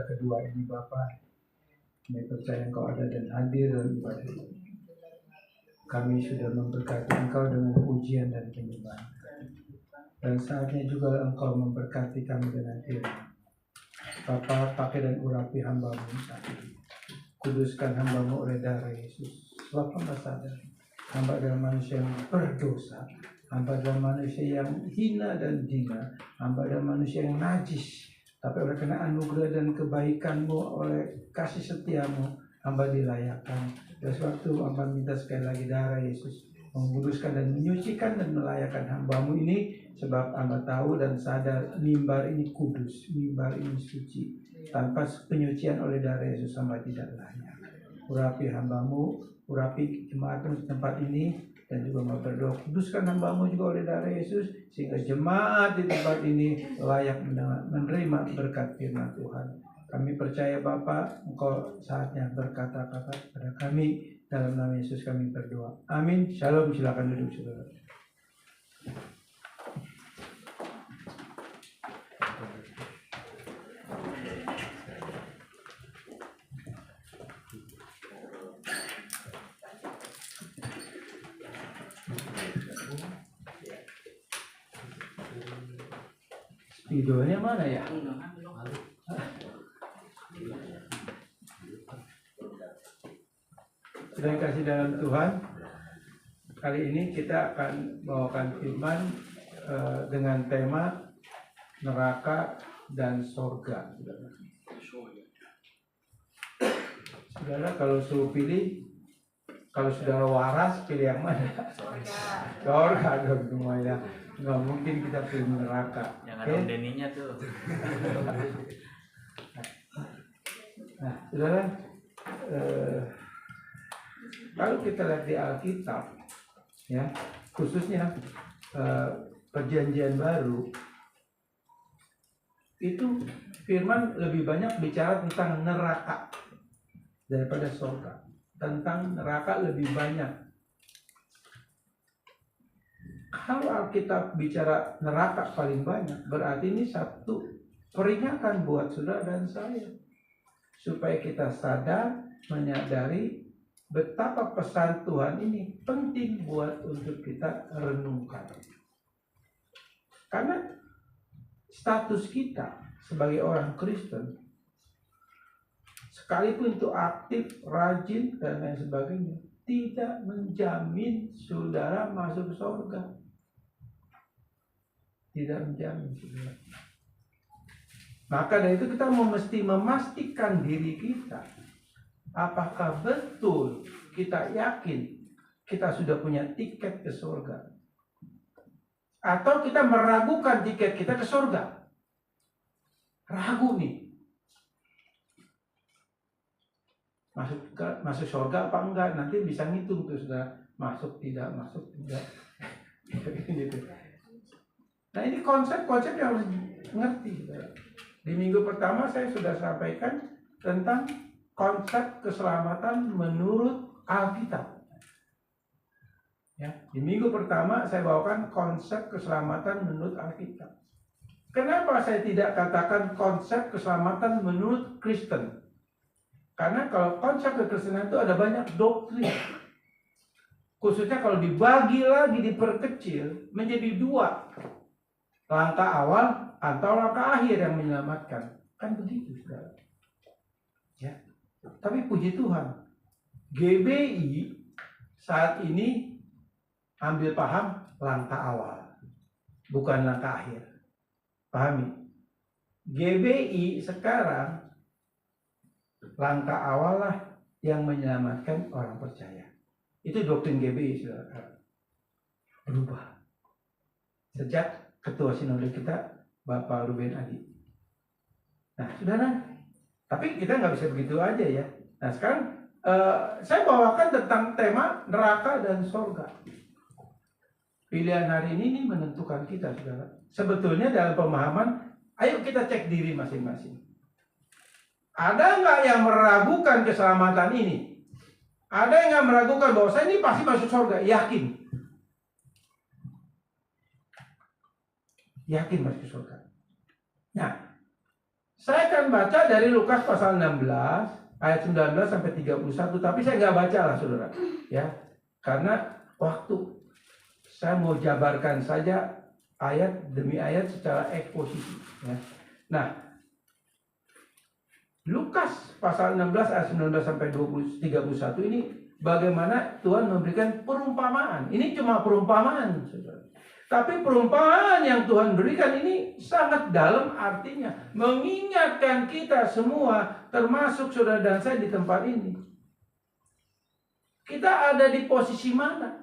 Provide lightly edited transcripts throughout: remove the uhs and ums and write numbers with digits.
ibadah kedua ini Bapa. Kami percaya Engkau ada dan hadir dalam ibadah ini. Kami sudah memberkati Engkau dengan pujian dan penyembahan. Dan saatnya juga Engkau memberkati kami dengan firman. Bapa, pakai dan urapi hamba-Mu saat ini. Kuduskan hamba-Mu oleh darah Yesus. Sebab hamba sadar, hamba adalah manusia yang berdosa. Hamba adalah manusia yang hina dan jina. Hamba adalah manusia yang najis. Tapi oleh karena anugerah dan kebaikan-Mu, oleh kasih setia-Mu, hamba dilayakkan. Dan sebab itu hamba minta sekali lagi darah Yesus menguduskan dan menyucikan dan melayakkan hamba-Mu ini. Sebab hamba tahu dan sadar mimbar ini kudus, mimbar ini suci. Tanpa penyucian oleh darah Yesus hamba tidak layak. Urapi hamba-Mu, urapi jemaat-Mu di tempat ini. Dan juga mau berdoa, kuduskan hamba-Mu juga oleh darah Yesus, sehingga jemaat di tempat ini layak menerima berkat firman Tuhan. Kami percaya Bapa, Engkau saatnya berkata-kata kepada kami. Dalam nama Yesus kami berdoa. Amin. Shalom. Silakan duduk saudara. Videonya mana ya? Sudah kasih dalam Tuhan. Kali ini kita akan bawakan firman dengan tema neraka dan sorga. Saudara, kalau suruh pilih, kalau saudara waras, pilih yang mana? Sorga dong semuanya. Nggak mungkin kita pilih neraka. Yang ada Deninya tuh. Nah, saudara, kalau kita lihat di Alkitab, ya, khususnya Perjanjian Baru, itu firman lebih banyak bicara tentang neraka daripada surga. Tentang neraka lebih banyak. Kalau Alkitab bicara neraka paling banyak, berarti ini satu peringatan buat saudara dan saya. Supaya kita sadar, menyadari betapa pesan Tuhan ini penting buat untuk kita renungkan. Karena status kita sebagai orang Kristen, sekalipun itu aktif, rajin, dan lain sebagainya, tidak menjamin saudara masuk surga. Tidak menjamin saudara. Maka dari itu kita mesti memastikan diri kita. Apakah betul kita yakin kita sudah punya tiket ke surga? Atau kita meragukan tiket kita ke surga? Ragu nih. Masuk surga apa enggak? Nanti bisa ngitung tuh sudah masuk tidak. Gitu. Nah ini konsep-konsep yang harus ngerti. Di minggu pertama saya sudah sampaikan tentang konsep keselamatan menurut Alkitab. Ya, di minggu pertama saya bawakan konsep keselamatan menurut Alkitab. Kenapa saya tidak katakan konsep keselamatan menurut Kristen? Karena kalau konsep kekristenan itu ada banyak doktrin. Khususnya kalau dibagi lagi, diperkecil menjadi dua. Langkah awal atau langkah akhir yang menyelamatkan. Kan begitu, saudara. Ya. Tapi puji Tuhan, GBI saat ini ambil paham langkah awal, bukan langkah akhir. Pahami? GBI sekarang langkah awal lah yang menyelamatkan orang percaya. Itu doktrin GBI, saudara. Berubah sejak Ketua Sinode kita, Bapak Ruben Adi. Nah, saudara, tapi kita nggak bisa begitu aja ya. Nah, sekarang saya bawakan tentang tema neraka dan surga. Pilihan hari ini menentukan kita, saudara. Sebetulnya dalam pemahaman, ayo kita cek diri masing-masing. Ada nggak yang meragukan keselamatan ini? Ada yang nggak meragukan bahwa saya ini pasti masuk surga? Yakin? Yakin masuk surga. Nah, Saya akan baca dari Lukas pasal 16 ayat 19 sampai 31, tapi saya nggak baca lah saudara, ya, karena waktu. Saya mau jabarkan saja ayat demi ayat secara eksposisi. Ya. Nah, Lukas pasal 16 ayat 19 sampai 31 ini bagaimana Tuhan memberikan perumpamaan. Ini cuma perumpamaan, saudara. Tapi perumpamaan yang Tuhan berikan ini sangat dalam artinya. Mengingatkan kita semua, termasuk saudara dan saya di tempat ini. Kita ada di posisi mana?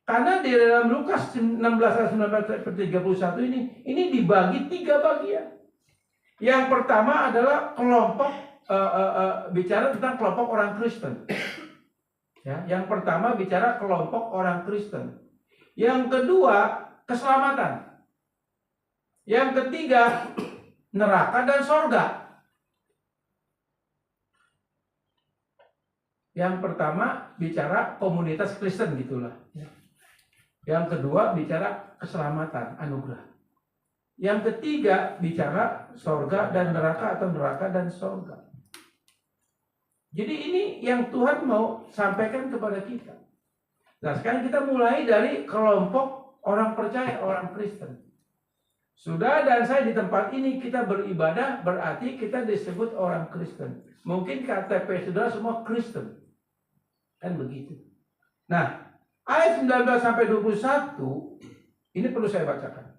Karena di dalam Lukas 16 ayat 19 sampai 31 ini dibagi 3 bagian. Yang pertama adalah kelompok bicara tentang kelompok orang Kristen. Ya, yang pertama bicara kelompok orang Kristen. Yang kedua keselamatan. Yang ketiga neraka dan sorga. Yang pertama bicara komunitas Kristen gitulah. Yang kedua bicara keselamatan, anugerah. Yang ketiga bicara sorga dan neraka atau neraka dan sorga. Jadi ini yang Tuhan mau sampaikan kepada kita. Nah, sekarang kita mulai dari kelompok orang percaya, orang Kristen. Sudah dan saya di tempat ini kita beribadah, berarti kita disebut orang Kristen. Mungkin KTP saudara semua Kristen. Kan begitu. Nah, ayat 19 sampai 21 ini perlu saya bacakan.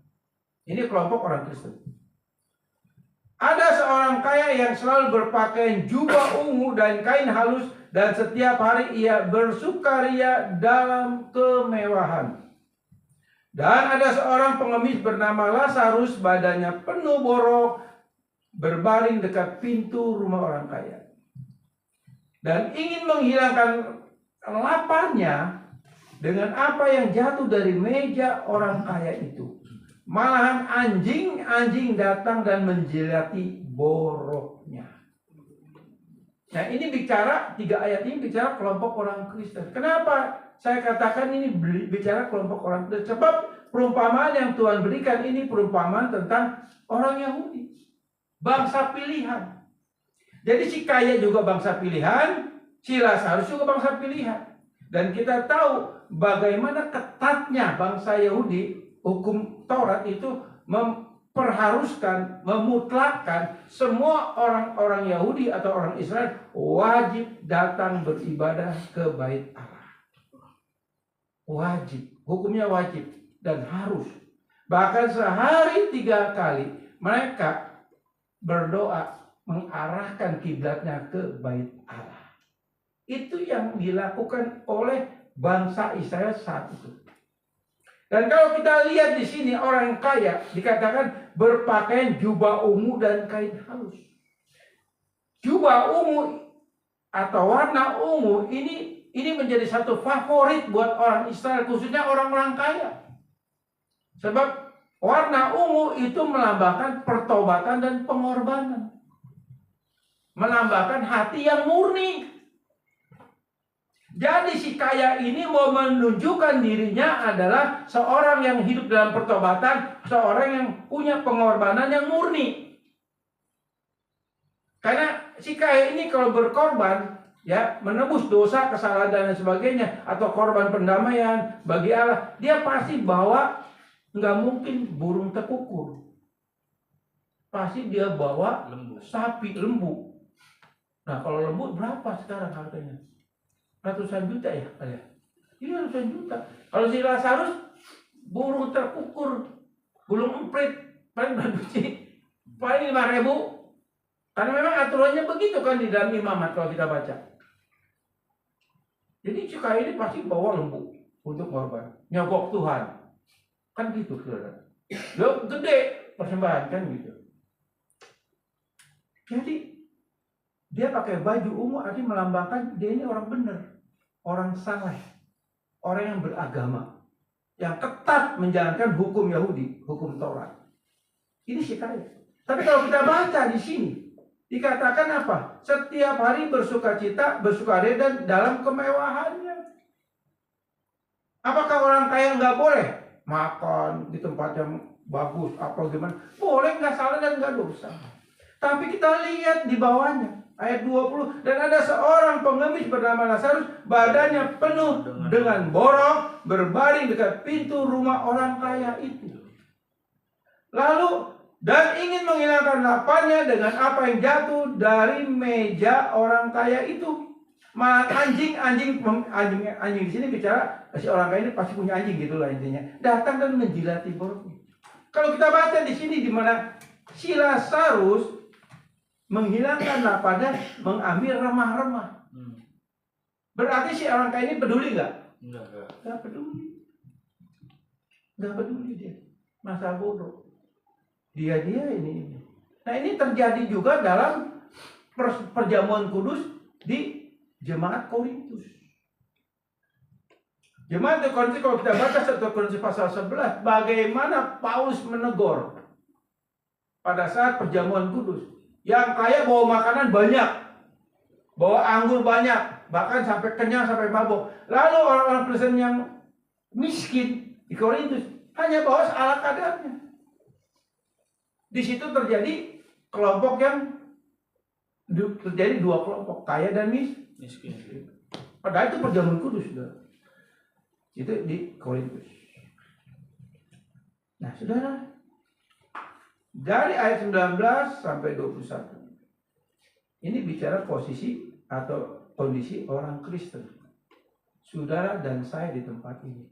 Ini kelompok orang Kristen. Ada seorang kaya yang selalu berpakaian jubah ungu dan kain halus, dan setiap hari ia bersukaria dalam kemewahan. Dan ada seorang pengemis bernama Lazarus, badannya penuh borok, berbaring dekat pintu rumah orang kaya. Dan ingin menghilangkan laparnya dengan apa yang jatuh dari meja orang kaya itu. Malahan anjing-anjing datang dan menjilati boroknya. Nah, ini bicara 3 ayat ini bicara kelompok orang Kristen. Kenapa saya katakan ini bicara kelompok orang Kristen? Sebab perumpamaan yang Tuhan berikan ini perumpamaan tentang orang Yahudi, bangsa pilihan. Jadi si kaya juga bangsa pilihan, si Lazarus juga bangsa pilihan. Dan kita tahu bagaimana ketatnya bangsa Yahudi, hukum Taurat itu memperharuskan, memutlakkan semua orang-orang Yahudi atau orang Israel wajib datang beribadah ke bait Allah. Wajib, hukumnya wajib dan harus. Bahkan sehari 3 kali mereka berdoa mengarahkan kiblatnya ke bait Allah. Itu yang dilakukan oleh bangsa Israel saat itu. Dan kalau kita lihat di sini orang kaya dikatakan berpakaian jubah ungu dan kain halus. Jubah ungu atau warna ungu ini menjadi satu favorit buat orang Israel, khususnya orang-orang kaya. Sebab warna ungu itu melambangkan pertobatan dan pengorbanan. Melambangkan hati yang murni. Jadi si kaya ini mau menunjukkan dirinya adalah seorang yang hidup dalam pertobatan, seorang yang punya pengorbanan yang murni. Karena si kaya ini kalau berkorban, ya menebus dosa, kesalahan dan sebagainya, atau korban pendamaian bagi Allah, dia pasti bawa, nggak mungkin burung tekukur. Pasti dia bawa sapi, lembu. Nah, kalau lembu berapa sekarang harganya? Ratusan juta ya, ini ratusan juta. Kalau si Lazarus burung terkukur, burung emprit, paling paling 5.000. Karena memang aturannya begitu kan di dalam imamat kalau kita baca. Jadi si kaya ini pasti bawa lembu untuk korban, nyogok Tuhan, kan gitu saudara. Lo gede persembahan kan gitu. Jadi dia pakai baju ungu artinya melambangkan dia ini orang benar. Orang saleh, orang yang beragama, yang ketat menjalankan hukum Yahudi, hukum Taurat. Ini si kaya. Tapi kalau kita baca di sini, dikatakan apa? Setiap hari bersukacita, bersukaria dan dalam kemewahannya. Apakah orang kaya nggak boleh makan di tempat yang bagus, apa gimana? Boleh, nggak salah dan nggak dosa. Tapi kita lihat di bawahnya, ayat 20, dan ada seorang pengemis bernama Lazarus, badannya penuh dengan borok, berbaring dekat pintu rumah orang kaya itu. Lalu, dan ingin menghilangkan laparnya dengan apa yang jatuh dari meja orang kaya itu. Malah anjing di sini bicara si orang kaya ini pasti punya anjing gitulah intinya. Datang dan menjilati boroknya. Kalau kita baca di sini di mana si Lazarus menghilangkan laparnya, mengambil remah-remah. Berarti si orang kaya ini peduli nggak? Nggak peduli. Nggak peduli dia. Masa bodoh. Dia ini. Nah ini terjadi juga dalam perjamuan kudus di Jemaat Korintus. Jemaat Korintus, kalau kita baca 1 Korintus pasal 11, bagaimana Paulus menegur pada saat perjamuan kudus. Yang kaya bawa makanan banyak, bawa anggur banyak, bahkan sampai kenyang, sampai mabuk. Lalu orang-orang Kristen yang miskin di Korintus hanya bawa ala kadarnya. Di situ terjadi kelompok yang terjadi dua kelompok, kaya dan miskin. Padahal itu perjamuan kudus, saudara. Itu di Korintus. Nah, saudara, dari ayat 19 sampai 21, ini bicara posisi atau kondisi orang Kristen, saudara dan saya di tempat ini.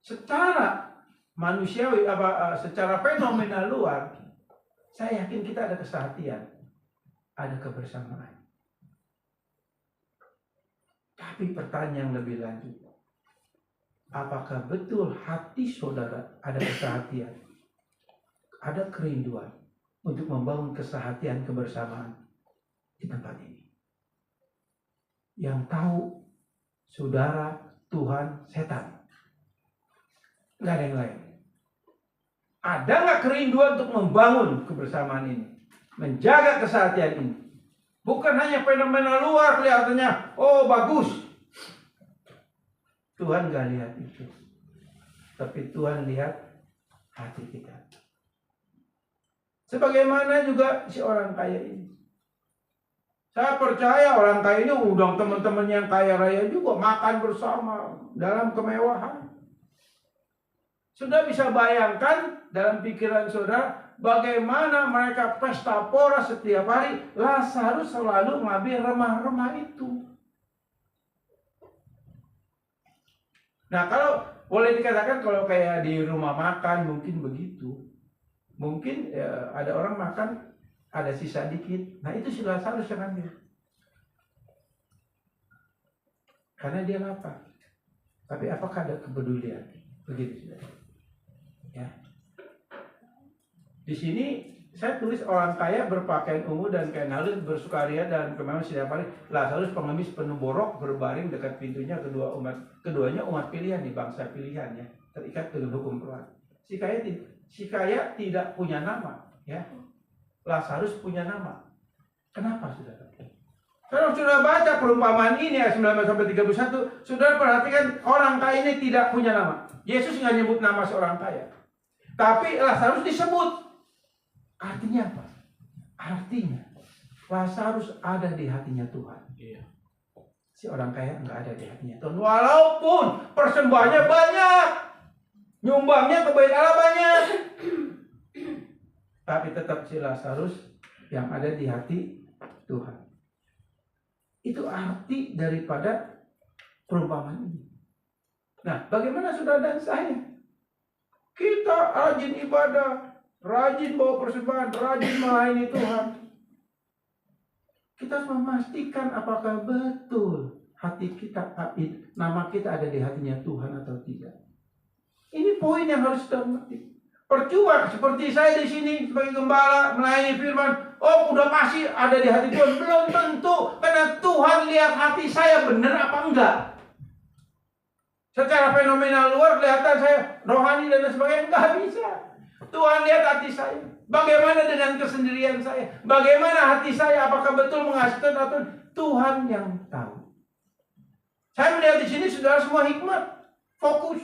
Secara manusiawi, secara fenomena luar, saya yakin kita ada kesehatian, ada kebersamaan. Tapi pertanyaan yang lebih lanjut, apakah betul hati saudara ada kesehatian, ada kerinduan untuk membangun kesehatian kebersamaan di tempat ini? Yang tahu saudara, Tuhan, setan. Nggak ada yang lain. Ada nggak kerinduan untuk membangun kebersamaan ini, menjaga kesehatian ini? Bukan hanya fenomena luar kelihatannya, oh bagus. Tuhan nggak lihat itu, tapi Tuhan lihat hati kita. Sebagaimana juga si orang kaya ini. Saya percaya orang kaya ini undang teman-teman yang kaya raya juga makan bersama dalam kemewahan. Sudah bisa bayangkan dalam pikiran saudara bagaimana mereka pesta pora setiap hari. Lazarus selalu mengambil remah-remah itu. Nah, kalau boleh dikatakan kalau kayak di rumah makan mungkin begitu. Mungkin ada orang makan ada sisa dikit. Nah, itu si Lazarus yang ambil. Karena dia lapar. Tapi apakah ada kepedulian? Begitu saudara. Ya. Di sini saya tulis orang kaya berpakaian ungu dan kain halus bersukaria dan kemewahan setiap hari. Lazarus pengemis penuh borok berbaring dekat pintunya. Keduanya umat pilihan nih, bangsa pilihan ya, terikat dengan hukum Tuhan. Si kaya tidak punya nama, ya. Lazarus punya nama. Kenapa saudara? Kalau sudah baca perumpamaan ini ayat 19 sampai 31, saudara perhatikan orang kaya ini tidak punya nama. Yesus nggak nyebut nama seorang kaya. Tapi Lazarus disebut. Artinya apa? Artinya Lazarus ada di hatinya Tuhan. Iya. Si orang kaya nggak ada di hatinya Tuhan. Walaupun persembahannya banyak, nyumbangnya ke bait Allah banyak, tapi tetap si Lazarus yang ada di hati Tuhan. Itu arti daripada perumpamaan ini. Nah, bagaimana saudara dan saya? Kita rajin ibadah, rajin bawa persembahan, rajin melayani Tuhan. Kita harus memastikan apakah betul hati kita, nama kita ada di hatinya Tuhan atau tidak. Ini poin yang harus kita mengerti. Percuma seperti saya di sini sebagai gembala melayani firman, oh udah pasti ada di hati Tuhan. Belum tentu, karena Tuhan lihat hati saya benar apa enggak. Secara fenomenal luar kelihatan saya rohani dan sebagainya, nggak bisa. Tuhan lihat hati saya. Bagaimana dengan kesendirian saya? Bagaimana hati saya? Apakah betul mengasihi atau Tuhan yang tahu? Saya melihat di sini saudara semua hikmat, fokus.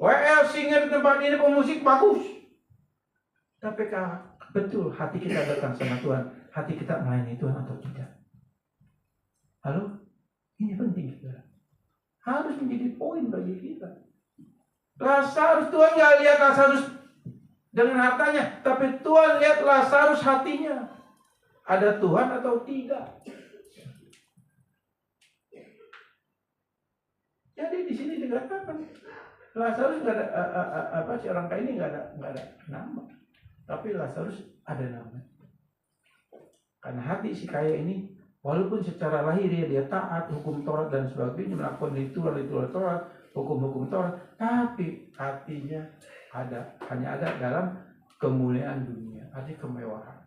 WL singer di tempat ini pemusik bagus. Tapi betul hati kita datang sama Tuhan, hati kita melayani Tuhan atau tidak? Halo? Ini penting kita. Harus menjadi poin bagi kita. Lazarus, Tuhan nggak lihat Lazarus dengan hartanya, tapi Tuhan lihat Lazarus hatinya. Ada Tuhan atau tidak? Jadi di sini dikatakan Lazarus nggak ada si orang kaya ini nggak ada nama, tapi Lazarus ada nama. Karena hati si kaya ini, walaupun secara lahir dia taat hukum Taurat dan sebagainya, melakukan ritual Taurat, hukum-hukum Taurat, tapi hatinya hanya ada dalam kemuliaan dunia, arti kemewahan.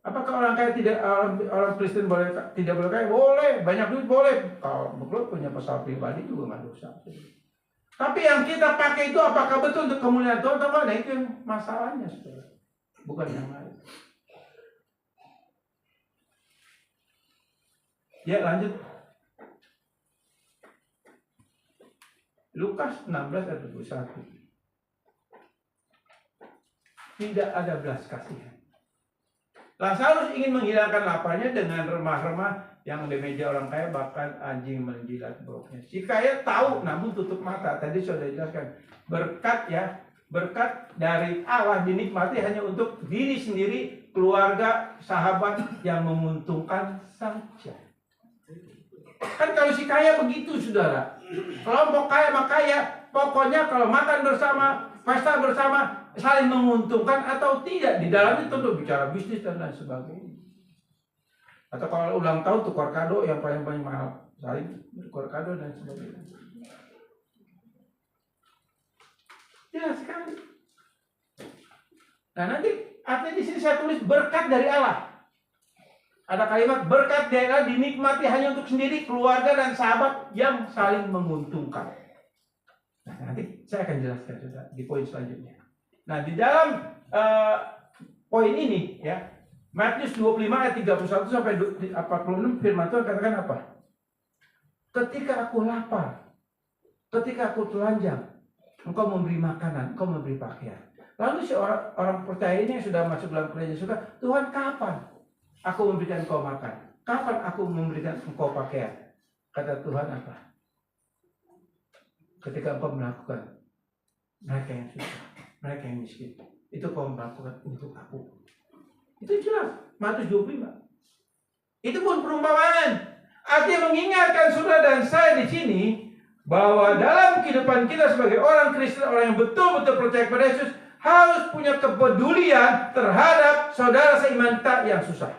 Apakah orang kaya orang Kristen tidak boleh kaya? Boleh, banyak duit boleh. Kalau punya pesawat pribadi juga nggak dosa. Tapi yang kita pakai itu apakah betul untuk kemuliaan Tuhan atau enggak? Itu yang masalahnya, saudara. Bukan yang lain. Ya, lanjut. Lukas 16 ayat 21. Tidak ada belas kasihan. Lazarus ingin menghilangkan laparnya dengan remah-remah yang di meja orang kaya, bahkan anjing menjilat perutnya. Si kaya tahu namun tutup mata. Tadi sudah dijelaskan. Berkat dari Allah dinikmati hanya untuk diri sendiri, keluarga, sahabat yang menguntungkan saja. Kan kalau si kaya begitu, saudara. Kelompok kaya sama kaya, pokoknya kalau makan bersama, pesta bersama, saling menguntungkan atau tidak. Di dalamnya tentu bicara bisnis dan lain sebagainya. Atau kalau ulang tahun tukar kado yang paling mahal, saling tukar kado dan sebagainya. Jelas sekali. Nah, nanti artinya di sini saya tulis berkat dari Allah. Ada kalimat berkat dari Allah dinikmati hanya untuk sendiri, keluarga dan sahabat yang saling menguntungkan. Nah, nanti saya akan jelaskan sudah di poin selanjutnya. Nah, di dalam poin ini ya, Matius 25 ayat 31 sampai 46 firman Tuhan katakan apa? Ketika aku lapar, ketika aku telanjang, engkau memberi makanan, engkau memberi pakaian. Lalu si orang percaya ini yang sudah masuk dalam kerajaan surga, Tuhan kapan aku memberikan engkau makan? Kapan aku memberikan engkau pakaian? Kata Tuhan apa? Ketika engkau melakukan mereka yang susah, mereka yang miskin, itu kau melakukan untuk aku. Itu jelas, Matius 25. Itu pun perumpamaan. Artinya mengingatkan saudara dan saya di sini bahwa dalam kehidupan kita sebagai orang Kristen, orang yang betul-betul percaya kepada Yesus, harus punya kepedulian terhadap saudara seiman kita yang susah.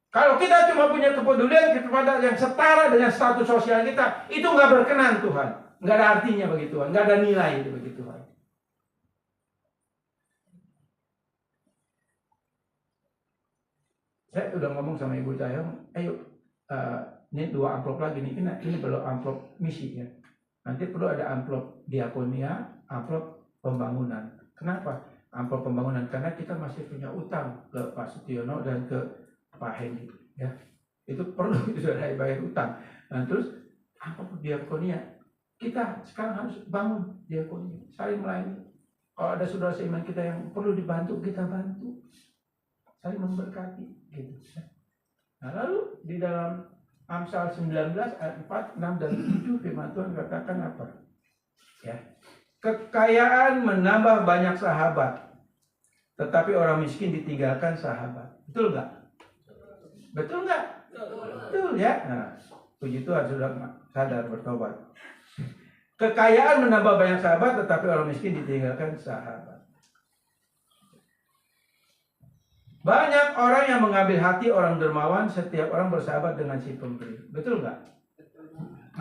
Kalau kita cuma punya kepedulian kepada yang setara dengan status sosial kita, itu nggak berkenan Tuhan. Nggak ada artinya bagi Tuhan, nggak ada nilai itu bagi Tuhan. Saya udah ngomong sama Ibu Cahayong, ayo ini 2 amplop lagi nih, ini belum amplop misi ya. Nanti perlu ada amplop diakonia, amplop pembangunan. Kenapa? Amplop pembangunan karena kita masih punya utang ke Pak Sutiono dan ke Pak Hendy ya. Itu perlu sudah bayar utang. Nah, terus amplop diakonia. Kita sekarang harus bangun diakonia, saling melayani. Kalau ada saudara seiman kita yang perlu dibantu, kita bantu. Saling memberkati gitu. Nah, lalu di dalam Amsal 19 ayat 4, 6 dan 7 firman Tuhan katakan apa? Ya. Kekayaan menambah banyak sahabat, tetapi orang miskin ditinggalkan sahabat. Betul nggak? Betul nggak? Betul ya. Nah, puji Tuhan sudah sadar bertobat. Kekayaan menambah banyak sahabat, tetapi orang miskin ditinggalkan sahabat. Banyak orang yang mengambil hati orang dermawan, setiap orang bersahabat dengan si pemberi. Betul nggak?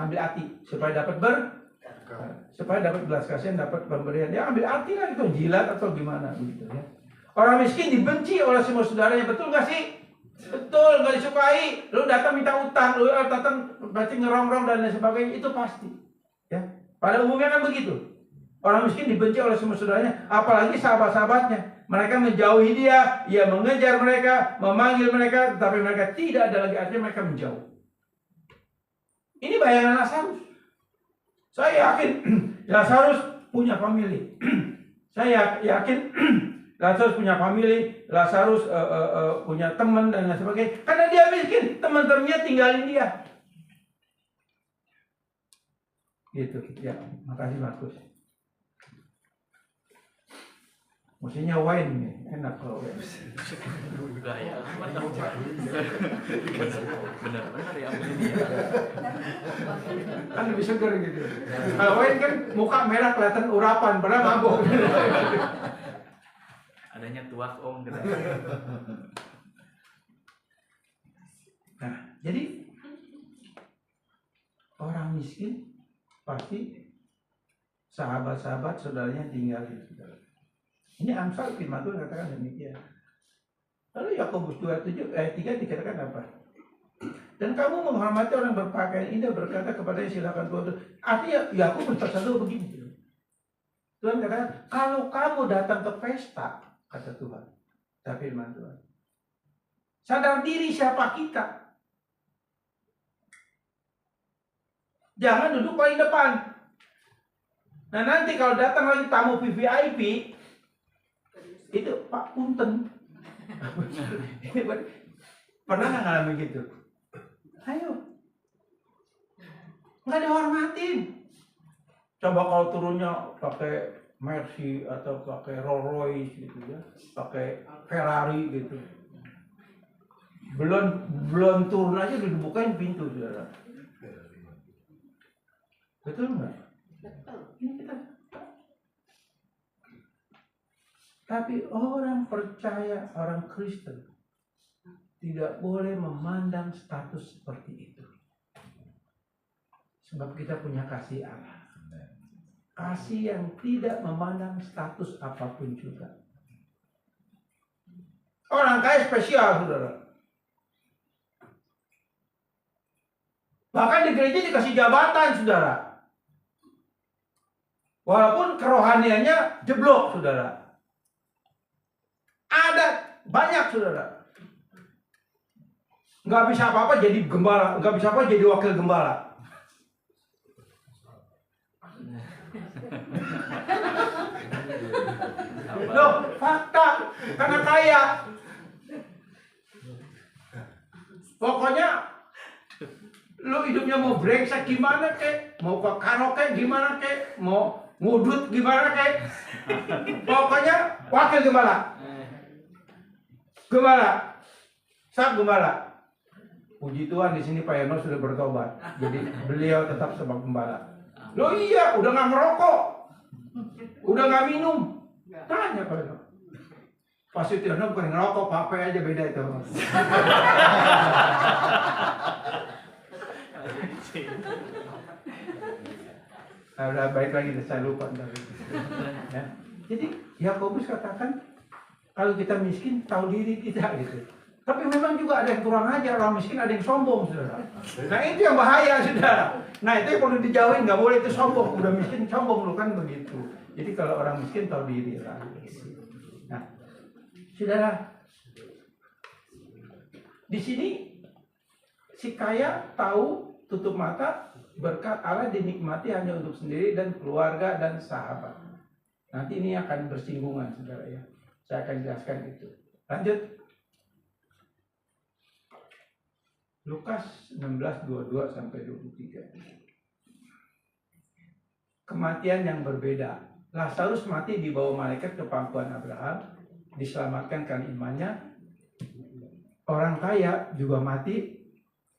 Ambil hati supaya dapat belas kasihan, dapat pemberian. Ya ambil hati lah itu, jilat atau gimana begitu ya. Orang miskin dibenci oleh semua saudaranya, betul nggak sih? Betul, nggak disukai. Lu datang minta utang, lu datang berarti ngerongrong dan lain sebagainya, itu pasti. Ya. Pada umumnya kan begitu. Orang miskin dibenci oleh semua saudaranya, apalagi sahabat-sahabatnya. Mereka menjauhi dia mengejar mereka, memanggil mereka, tetapi mereka tidak ada lagi artinya, mereka menjauh. Ini bayangan Lazarus. Saya yakin Lazarus punya family. Saya yakin Lazarus punya family, Lazarus punya teman dan lain sebagainya. Karena dia miskin, teman-temannya tinggalin dia. Gitu, ya. Makasih Markus. Mestinya wine nih, enak kalau wine. Gaya, benar-benar ya. Kan lebih seger gitu. Kalau wine kan muka merah kelihatan urapan, padahal mabuk. Adanya tuak om. Nah, jadi orang miskin pasti sahabat-sahabat saudaranya tinggalin. Ini Amsal firman Tuhan katakan demikian. Lalu Yakobus 2:3 dikatakan apa? Dan kamu menghormati orang berpakaian indah, berkata kepadanya silakan Tuhan. Artinya Yakobus 1 begini. Tuhan katakan, kalau kamu datang ke pesta, kata Tuhan, tapi firman Tuhan, sadar diri siapa kita. Jangan duduk paling depan. Nah nanti kalau datang lagi tamu VVIP, itu Pak Punten. Pernah nggak ngalamin gitu? Ayo, nggak dihormatin. Coba kalau turunnya pakai Mercy atau pakai Rolls Royce gitu ya, pakai Ferrari gitu. Belum turun aja udah dibukain pintu, saudara. Betul nggak? Ini kita. Tapi orang percaya, orang Kristen tidak boleh memandang status seperti itu. Sebab kita punya kasih Allah. Kasih yang tidak memandang status apapun juga. Orang kaya spesial, saudara. Bahkan di gereja dikasih jabatan, saudara. Walaupun kerohaniannya jeblok, saudara. Ada banyak, saudara. Nggak bisa apa-apa jadi gembala, nggak bisa apa jadi wakil gembala. Loh, fakta, karena kaya. Pokoknya lu hidupnya mau brengsek gimana kek, mau ke karaoke gimana kek, mau ngudut gimana kek, pokoknya wakil gembala. Gembala, saat gembala. Puji Tuhan di sini Pak Yono sudah bertobat, jadi beliau tetap sebagai gembala. Loh iya, udah nggak ngerokok, udah nggak minum. Tanya Pak Yono. Pas itu Yono bukan ngerokok, pape aja beda itu. Nah, udah baik lagi, saya lupa tadi. Ya. Jadi Yakobus katakan, kalau kita miskin, tahu diri kita gitu. Tapi memang juga ada yang kurang ajar, orang miskin ada yang sombong, saudara. Nah itu yang bahaya, saudara. Nah itu yang perlu dijauhin, nggak boleh itu sombong. Udah miskin sombong, lu kan begitu. Jadi kalau orang miskin tahu diri lah. Nah, saudara, di sini si kaya tahu tutup mata, berkat Allah dinikmati hanya untuk sendiri dan keluarga dan sahabat. Nanti ini akan bersinggungan, saudara ya. Saya akan jelaskan itu. Lanjut. Lukas 16:22 sampai 23. Kematian yang berbeda. Lazarus mati dibawa malaikat ke pangkuan Abraham, diselamatkan karena imannya. Orang kaya juga mati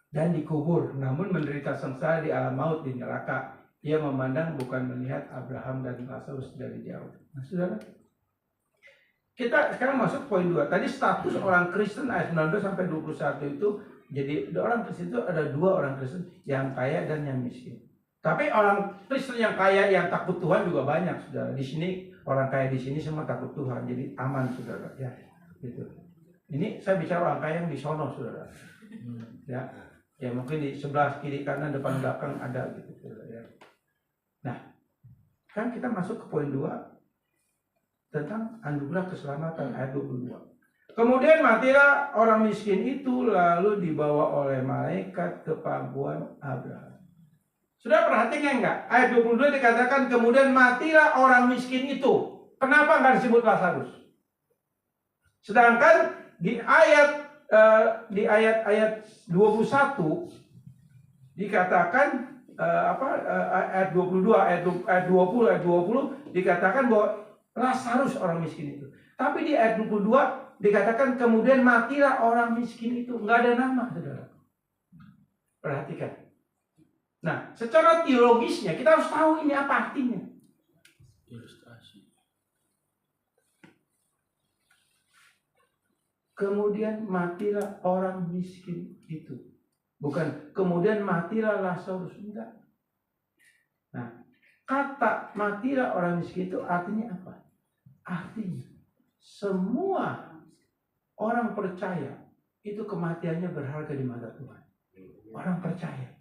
dan dikubur, namun menderita sengsara di alam maut, di neraka. Ia memandang bukan melihat Abraham dan Lazarus dari jauh. Nah, saudara, kita sekarang masuk poin 2. Tadi status orang Kristen ayat 19 sampai 21 itu. Jadi orang Kristen itu ada dua orang Kristen, yang kaya dan yang miskin. Tapi orang Kristen yang kaya yang takut Tuhan juga banyak, saudara. Di sini orang kaya di sini semua takut Tuhan, jadi aman, saudara. Ya, gitu. Ini saya bicara orang kaya yang di sono, saudara. Ya mungkin di sebelah kiri kanan depan belakang ada gitu, saudara. Ya. Nah, kan kita masuk ke poin 2 tentang anugerah keselamatan ayat 22. Kemudian matilah orang miskin itu, lalu dibawa oleh malaikat ke pangkuan Abraham. Sudah perhatikan enggak? Ayat 22 dikatakan kemudian matilah orang miskin itu. Kenapa enggak disebut Lazarus? Sedangkan di ayat 21 dikatakan ayat 22, ayat 20, ayat 20 dikatakan bahwa Lazarus orang miskin itu. Tapi di ayat 22 dikatakan kemudian matilah orang miskin itu. Enggak ada nama, saudara. Perhatikan. Nah, secara teologisnya kita harus tahu ini apa artinya. Ilustrasi. Kemudian matilah orang miskin itu. Bukan kemudian matilah Lazarus. Enggak. Nah, kata matilah orang miskin itu artinya apa? Artinya semua orang percaya itu kematiannya berharga di mata Tuhan. Orang percaya.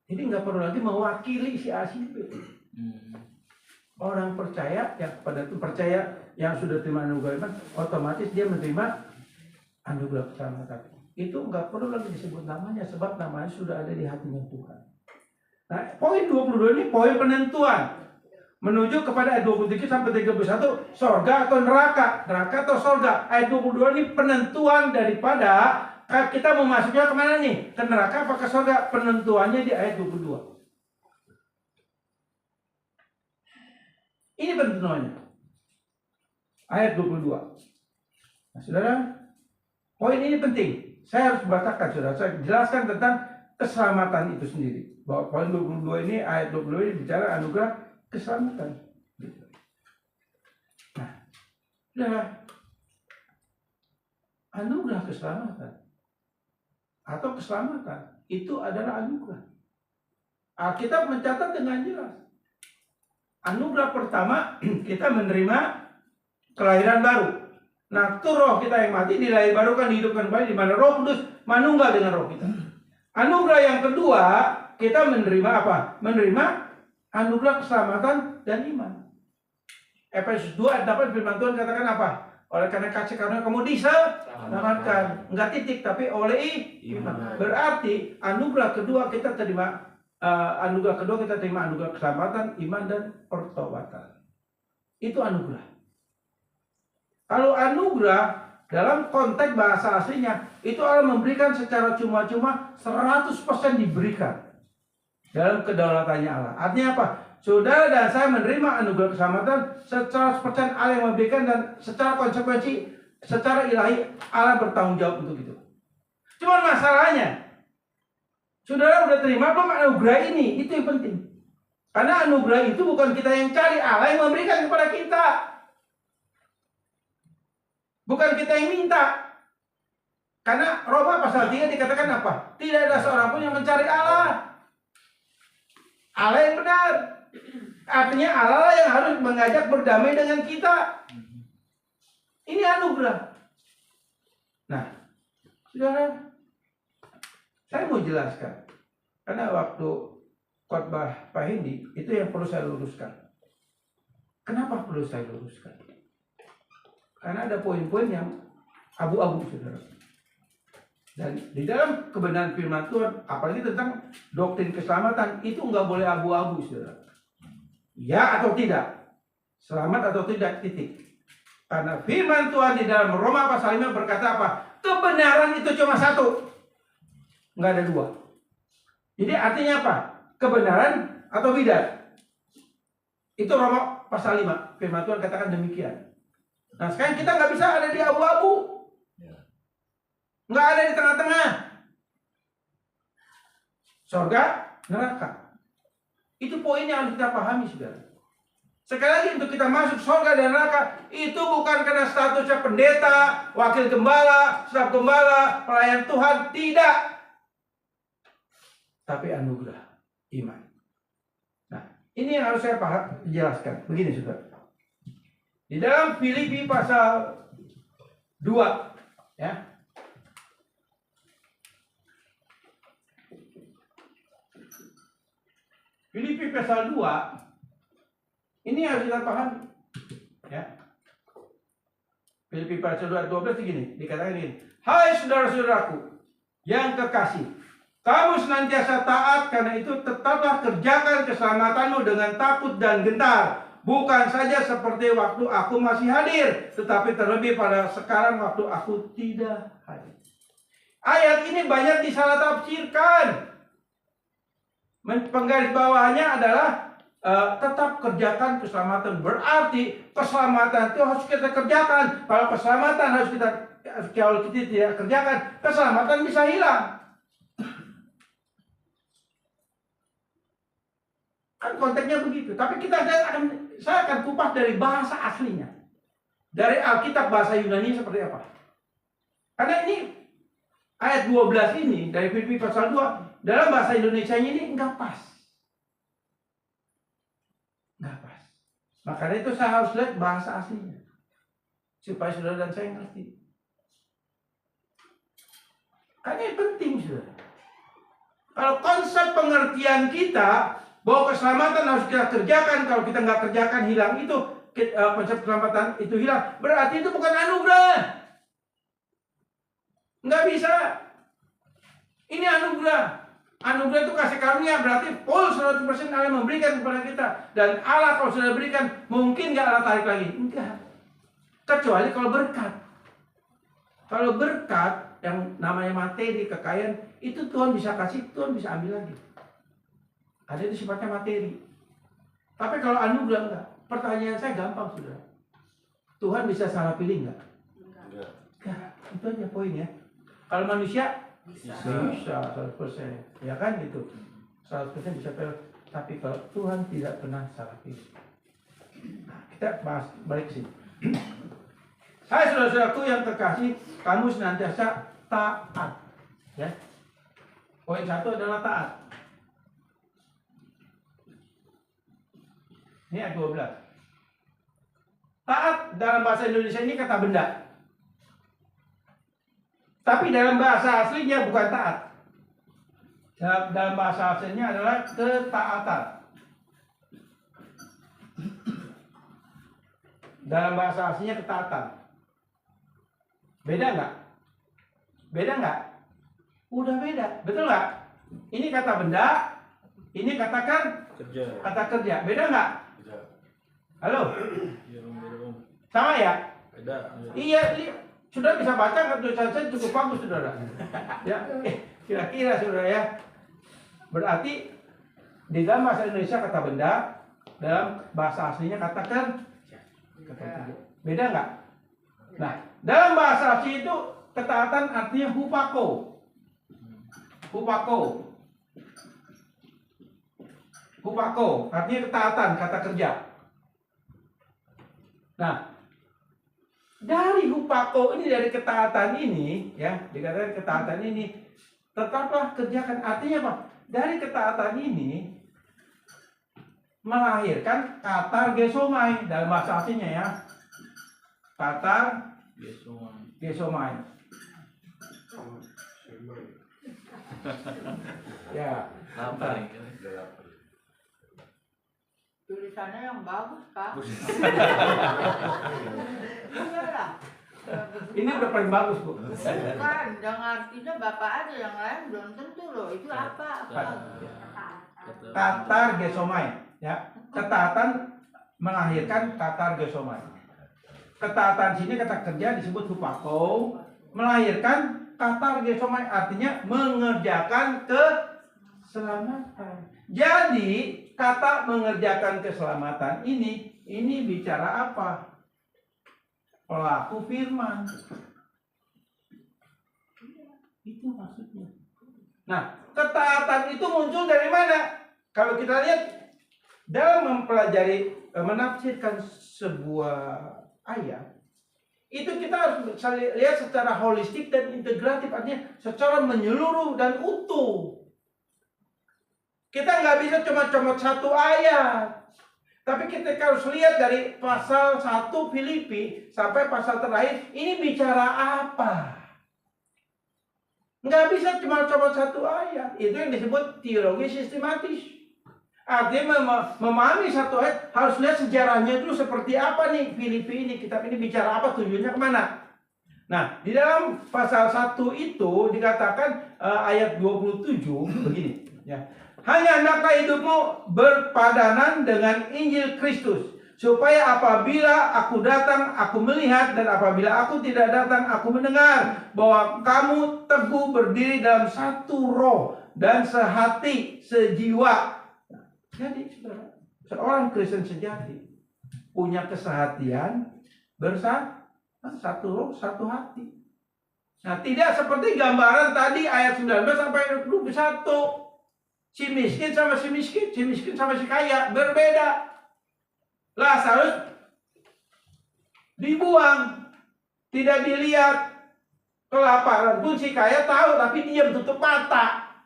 Jadi nggak perlu lagi mewakili si A si B. Orang percaya yang pada itu percaya yang sudah terima anugerah iman, otomatis dia menerima anugerah keselamatan. Itu nggak perlu lagi disebut namanya sebab namanya sudah ada di hatinya Tuhan. Nah, poin 22 ini poin penentuan menuju kepada ayat 23 sampai 31 sorga atau neraka, neraka atau sorga. Ayat 22 ini penentuan daripada kita mau masuknya kemana nih? Ke neraka apa ke sorga? Penentuannya di ayat 22. Ini penentuannya. Ayat 22. Nah, saudara, poin ini penting. Saya harus bacakan, saudara. Saya jelaskan tentang keselamatan itu sendiri. Bahwa poin 22 ini, ayat 22 ini bicara anugerah keselamatan. Nah, saudara, anugerah keselamatan atau keselamatan itu adalah anugerah. Alkitab mencatat dengan jelas. Anugerah pertama kita menerima kelahiran baru. Nah, itu roh kita yang mati dilahir baru kan dihidupkan kembali di mana Roh Kudus manunggal dengan roh kita. Anugerah yang kedua kita menerima apa? Menerima anugerah keselamatan dan iman. Efesus 2 ayat 8 firman Tuhan katakan apa? Oleh karena kasih karunia kamu diselamatkan. Enggak titik tapi oleh iman. Berarti anugerah kedua kita terima anugerah keselamatan, iman dan pertobatan. Itu anugerah. Kalau anugerah dalam konteks bahasa aslinya itu Allah memberikan secara cuma-cuma 100% diberikan dalam kedaulatannya Allah. Artinya apa? Saudara dan saya menerima anugerah keselamatan secara 100% Allah yang memberikan dan secara konsekuensi, secara ilahi Allah bertanggung jawab untuk itu. Cuma masalahnya, saudara udah terima belum anugerah ini? Itu yang penting. Karena anugerah itu bukan kita yang cari, Allah yang memberikan kepada kita. Bukan kita yang minta. Karena Roma pasal 3 dikatakan apa? Tidak ada seorang pun yang mencari Allah. Allah yang benar. Artinya Allah yang harus mengajak berdamai dengan kita. Ini anugerah. Nah, saudara, saya mau jelaskan. Karena waktu khotbah Pak Hendi, itu yang perlu saya luruskan. Kenapa perlu saya luruskan? Karena ada poin-poin yang abu-abu, saudara. Dan di dalam kebenaran firman Tuhan, apalagi tentang doktrin keselamatan, itu nggak boleh abu-abu, saudara. Ya atau tidak, selamat atau tidak, titik. Karena firman Tuhan di dalam Roma pasal 5 berkata apa? Kebenaran itu cuma satu, nggak ada dua. Jadi artinya apa? Kebenaran atau bidat. Itu Roma pasal 5, firman Tuhan katakan demikian. Nah sekarang kita nggak bisa ada di abu-abu. Nggak ada di tengah-tengah. Surga, neraka. Itu poin yang harus kita pahami, saudara. Sekali lagi untuk kita masuk surga dan neraka, itu bukan karena statusnya pendeta, wakil gembala, staf gembala, pelayan Tuhan. Tidak. Tapi anugerah, iman. Nah, ini yang harus saya jelaskan. Begini, saudara. Di dalam Filipi pasal 2, ya. Filipi pasal 2 ini harus kita pahami, ya. Filipi pasal 2 ayat 12 begini, dikatakan gini. Hai saudara-saudaraku yang kekasih, Kamu senantiasa taat, karena itu tetaplah kerjakan keselamatanmu dengan takut dan gentar. Bukan saja seperti waktu aku masih hadir, tetapi terlebih pada sekarang waktu aku tidak hadir. Ayat ini banyak disalah tafsirkan. Penggaris bawahnya adalah tetap kerjakan keselamatan. Berarti keselamatan itu harus kita kerjakan. Kalau keselamatan harus kalau kita tidak kerjakan, keselamatan bisa hilang. Kan konteksnya begitu. Tapi saya akan kupas dari bahasa aslinya. Dari Alkitab bahasa Yunani seperti apa. Karena ini ayat 12 ini dari Filipi pasal 2 dalam bahasa Indonesia ini enggak pas. Enggak pas. Makanya itu saya harus lihat bahasa aslinya. Supaya saudara dan saya ngerti. Karena ini penting, saudara. Kalau konsep pengertian kita bahwa keselamatan harus kita kerjakan, kalau kita nggak kerjakan hilang itu, konsep keselamatan itu hilang, berarti itu bukan anugerah. Nggak bisa. Ini anugerah. Anugerah itu kasih karunia, berarti full 100% Allah memberikan kepada kita. Dan Allah kalau sudah berikan, mungkin nggak Allah tarik lagi? Enggak. Kecuali kalau berkat. Kalau berkat, yang namanya materi, kekayaan, itu Tuhan bisa kasih, Tuhan bisa ambil lagi. Ada itu sifatnya materi. Tapi kalau anugerah enggak. Pertanyaan saya gampang, saudara. Tuhan bisa salah pilih enggak? Enggak. Itu aja poinnya. Kalau manusia bisa 100%. Ya kan gitu. 100% bisa pilih. Tapi kalau Tuhan tidak pernah salah pilih. Nah, kita bahas balik sini. Hai saudara-saudaraku yang terkasih, kamu senantiasa taat. Ya. Poin 1 adalah taat. Ini ayat 12. Taat dalam bahasa Indonesia ini kata benda. Tapi dalam bahasa aslinya bukan taat. Dalam bahasa aslinya adalah ketaatan. Dalam bahasa aslinya ketaatan. Beda nggak? Beda nggak? Udah beda. Betul nggak? Ini kata benda. Ini katakan kata kerja. Beda nggak? Halo? Sama ya? Beda. Iya, sudah bisa baca kan tulisan saya cukup bagus, saudara. Ya, kira-kira saudara ya. Berarti di dalam bahasa Indonesia kata benda, dalam bahasa aslinya katakan kata kerja. Beda nggak? Nah, dalam bahasa asli itu ketaatan artinya hupako. Hupako. Hupako artinya ketaatan, kata kerja. Nah, dari hupako ini, dari ketaatan ini, ya, dikatakan ketaatan ini, tetaplah kerjakan. Artinya apa? Dari ketaatan ini melahirkan katar gesomai dalam bahasa aslinya ya. Katar gesomai. Ya. Apa nih? Tulisannya yang bagus, Pak. Iyalah. Ini udah paling bagus, Bu. Bukan, yang artinya Bapak aja, yang lain belum tentu loh. Itu apa? Katar gesomai, ya. Ketaatan melahirkan katar gesomai. Ketaatan sini kata kerja disebut hupako, melahirkan katar gesomai, artinya mengerjakan keselamatan. Jadi kata mengerjakan keselamatan ini bicara apa? Pelaku firman. Itu maksudnya. Nah, ketaatan itu muncul dari mana? Kalau kita lihat dalam mempelajari, menafsirkan sebuah ayat, itu kita harus lihat secara holistik dan integratif, artinya secara menyeluruh dan utuh. Kita nggak bisa cuma comot satu ayat. Tapi kita harus lihat dari pasal 1 Filipi sampai pasal terakhir, ini bicara apa? Nggak bisa cuma comot satu ayat. Itu yang disebut teologi sistematis. Artinya memahami satu ayat, harus lihat sejarahnya dulu seperti apa nih Filipi ini. Kitab ini bicara apa, tujuannya kemana. Nah, di dalam pasal 1 itu dikatakan ayat 27 begini, ya. Hanya hendaklah hidupmu berpadanan dengan Injil Kristus, supaya apabila aku datang, aku melihat, dan apabila aku tidak datang, aku mendengar, bahwa kamu teguh berdiri dalam satu roh dan sehati, sejiwa. Jadi, saudara, seorang Kristen sejati punya kesehatian bersama satu roh, satu hati. Nah, tidak seperti gambaran tadi ayat 19 sampai 21. Si miskin sama si miskin, si miskin sama si kaya berbeda. Lazarus dibuang, tidak dilihat. Kelaparan pun si kaya tahu, tapi diam, tutup mata.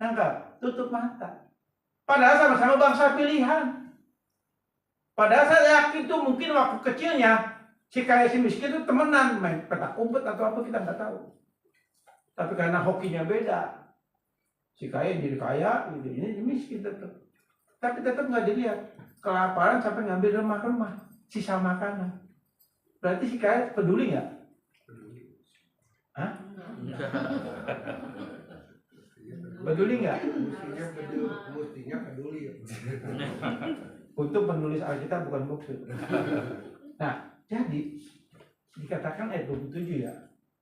Nangkap? Tutup mata. Padahal sama-sama bangsa pilihan. Padahal saya yakin itu mungkin waktu kecilnya si kaya si miskin itu temenan, main petak umpet atau apa kita nggak tahu. Tapi karena hokinya beda, si kaya jadi kaya, gitu. Ini miskin tetap. Tapi tetap nggak dilihat. Kelaparan sampai ngambil remah-remah, sisa makanan. Berarti si kaya peduli nggak? Hah? Peduli nggak? Mestinya peduli. Untuk penulis Alkitab bukan maksud. Nah, jadi dikatakan ayat 27 ya,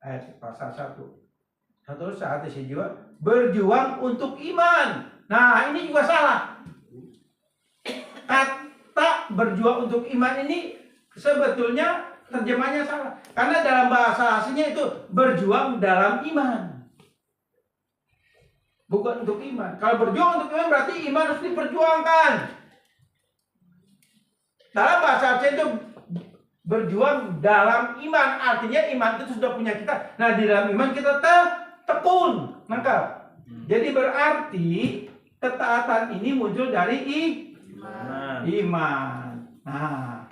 ayat pasal 1. Atau saat si jiwa berjuang untuk iman. Nah, ini juga salah. Kata berjuang untuk iman ini sebetulnya terjemahnya salah. Karena dalam bahasa aslinya itu berjuang dalam iman. Bukan untuk iman. Kalau berjuang untuk iman berarti iman harus diperjuangkan. Dalam bahasa aslinya itu berjuang dalam iman, artinya iman itu sudah punya kita. Nah, di dalam iman kita tekun, nangkap. Jadi berarti ketaatan ini muncul dari iman. Nah,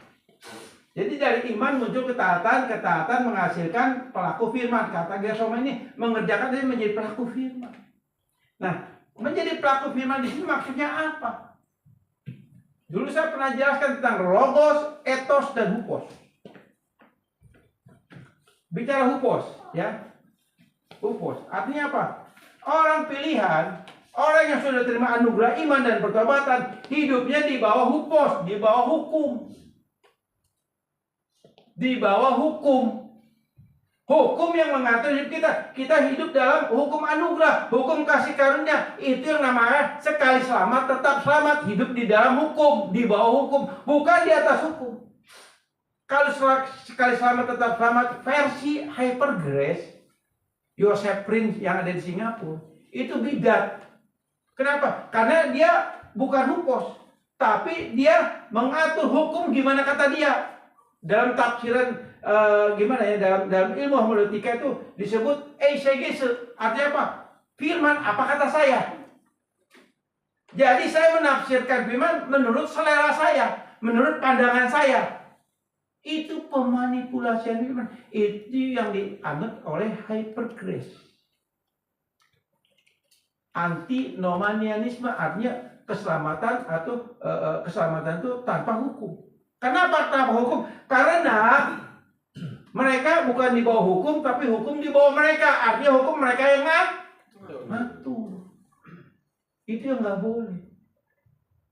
jadi dari iman muncul ketaatan, ketaatan menghasilkan pelaku firman. Kata Gersoma ini mengerjakan dia menjadi pelaku firman. Nah, menjadi pelaku firman di sini maksudnya apa? Dulu saya pernah jelaskan tentang logos, etos, dan hupos. Bicara hupos, ya. Hupos, artinya apa? Orang pilihan, orang yang sudah terima anugerah iman dan pertobatan, hidupnya di bawah hupos, di bawah hukum. Di bawah hukum. Hukum yang mengatur hidup kita. Kita hidup dalam hukum anugerah, hukum kasih karunia. Itu yang namanya sekali selamat tetap selamat. Hidup di dalam hukum, di bawah hukum, bukan di atas hukum. Kalau sekali selamat tetap selamat versi Hyper Grace, Joseph Prince yang ada di Singapura, itu bidat. Kenapa? Karena dia bukan hupos, tapi dia mengatur hukum gimana kata dia. Dalam tafsiran gimana ya, dalam ilmu homiletika itu disebut eisegese, artinya apa? Firman apa kata saya. Jadi saya menafsirkan firman menurut selera saya, menurut pandangan saya. Itu pemanipulasian firman. Itu yang dianut oleh Hyper Grace. Antinomianisme, artinya keselamatan atau keselamatan itu tanpa hukum. Kenapa tanpa hukum? Karena mereka bukan di bawah hukum, tapi hukum di bawah mereka. Artinya hukum mereka yang ngatur. Itu yang nggak boleh.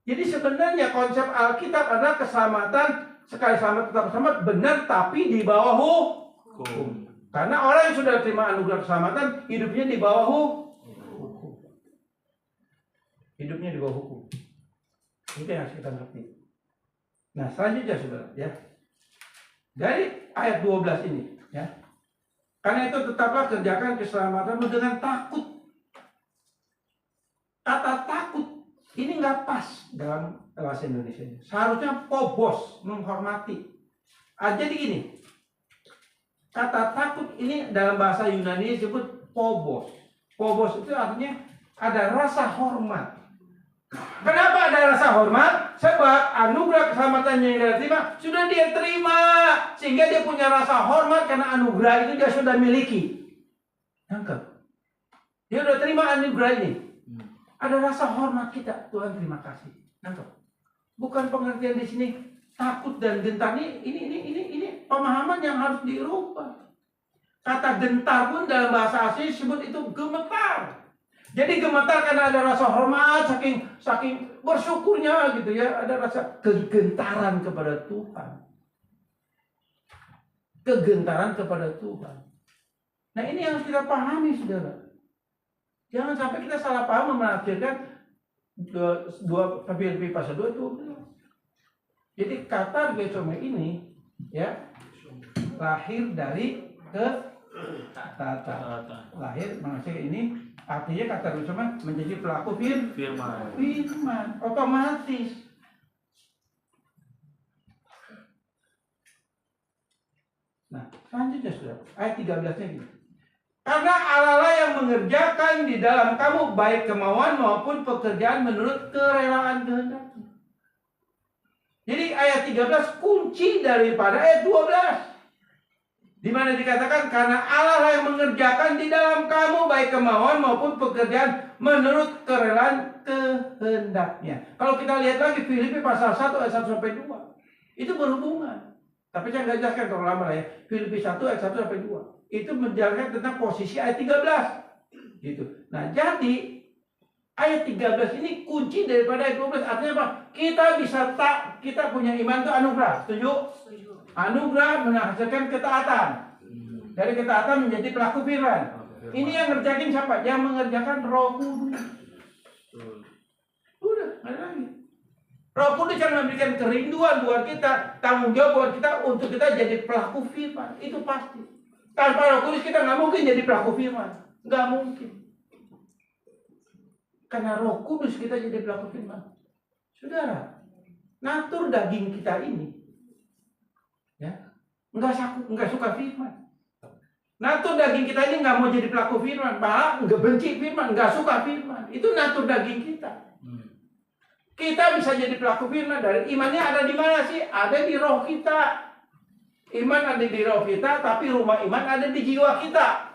Jadi sebenarnya konsep Alkitab adalah keselamatan, sekali selamat tetap selamat, benar, tapi di bawah hukum. Karena orang yang sudah terima anugerah keselamatan, hidupnya di bawah hukum. Hidupnya di bawah hukum. Itu yang harus kita ngerti. Nah, selanjutnya saudara, ya. Dari ayat 12 ini, ya. Karena itu tetaplah kerjakan keselamatanmu dengan takut. Kata takut ini nggak pas dalam bahasa Indonesia. Seharusnya phobos, menghormati. Jadi gini, kata takut ini dalam bahasa Yunani disebut phobos. Phobos itu artinya ada rasa hormat. Kenapa ada rasa hormat? Sebab anugerah keselamatan yang dia terima sudah dia terima, sehingga dia punya rasa hormat karena anugerah itu dia sudah miliki. Nangkep? Dia sudah terima anugerah ini. Ada rasa hormat kita, Tuhan terima kasih. Nangkep? Bukan pengertian di sini takut dan gentar. Ini pemahaman yang harus dirubah. Kata gentar pun dalam bahasa asli disebut itu gemetar. Jadi gemetar karena ada rasa hormat, saking bersyukurnya gitu ya, ada rasa kegentaran kepada Tuhan. Kegentaran kepada Tuhan. Nah ini yang harus kita pahami, saudara. Jangan sampai kita salah paham menafsirkan dua Filipi pasal 2 itu. Jadi kata gesome ini ya lahir dari tata. Lahir maksudnya ini artinya kata gesome menjadi pelaku firman. Otomatis. Nah, selanjutnya saudara, ayat 13-nya gini. Karena Allah yang mengerjakan di dalam kamu baik kemauan maupun pekerjaan menurut kerelaan kehendaknya. Jadi ayat 13 kunci daripada ayat 12. Di mana dikatakan karena Allah yang mengerjakan di dalam kamu baik kemauan maupun pekerjaan menurut kerelaan kehendaknya. Kalau kita lihat lagi Filipi pasal 1 ayat 1 sampai 2. Itu berhubungan. Tapi saya nggak jelaskan terlalu lama lah ya. Filipi 1 ayat 1 sampai 2. Itu menjelaskan tentang posisi ayat 13. Gitu. Nah, jadi ayat 13 ini kunci daripada ayat 12. Artinya apa? Kita punya iman itu anugerah. Setuju? Anugerah menghasilkan ketaatan. Dari ketaatan menjadi pelaku firman. Ini yang ngerjakin siapa? Yang mengerjakan Roh Kudus. Udah, ada lagi. Roh Kudus yang memberikan kerinduan buat kita, tanggung jawab buat kita untuk kita jadi pelaku firman. Itu pasti. Tanpa Roh Kudus kita nggak mungkin jadi pelaku firman. Nggak mungkin. Karena Roh Kudus kita jadi pelaku firman. Saudara, natur daging kita ini ya nggak suka firman. Natur daging kita ini nggak mau jadi pelaku firman, malah nggak benci firman, nggak suka firman. Itu natur daging kita. Kita bisa jadi pelaku firman dari imannya ada di mana sih? Ada di roh kita. Iman ada di roh kita, tapi rumah iman ada di jiwa kita.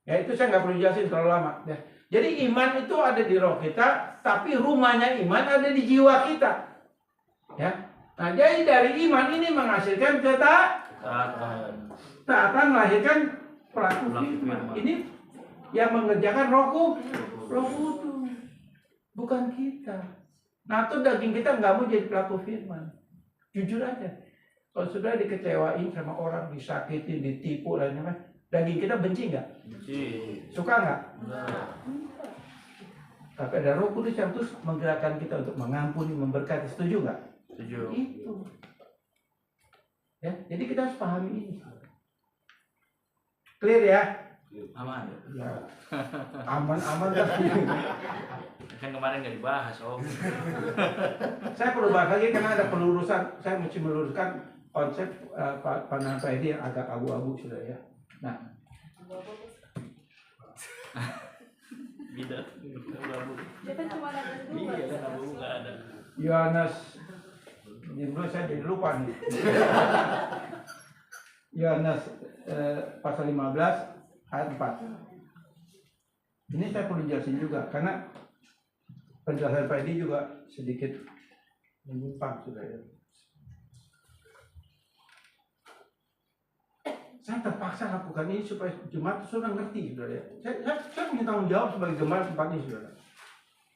Ya itu saya nggak perlu jelasin terlalu lama. Ya. Jadi iman itu ada di roh kita, tapi rumahnya iman ada di jiwa kita. Ya. Nah jadi dari iman ini menghasilkan ketaatan melahirkan pelaku firman. Ini yang mengerjakan Roh Kudus, bukan kita. Natur daging kita nggak mau jadi pelaku firman. Jujur aja. Kalau sudah dikecewain sama orang, disakiti, ditipu, lainnya, daging kita benci nggak? Benci. Suka nggak? Tapi ada Roh Kudus yang terus menggerakkan kita untuk mengampuni, memberkati. Setuju nggak? Setuju. Itu. Ya, jadi kita harus pahami ini. Clear ya? Aman. Ya. Aman-aman kan? Kan kemarin nggak dibahas, Om. Saya perlu bahas lagi karena ada pelurusan. Saya mesti meluruskan konsep pandangan Pak Edi yang agak abu-abu sudah ya. Nah, Beda. Abu-abu. Dia kan cuma ada dua. Iya kan abu-abu nggak ada. Yohanes, ini dulu saya jadi lupa nih. Yohanes pasal 15 ayat 4. Ini saya perlu jelasin juga karena penjelasan Pak Edi juga sedikit menyimpang sudah ya. Saya terpaksa lakukan ini supaya jemaat sudah ngerti sudah ya. Saya punya tanggung jawab sebagai gembala tempat ini sudah.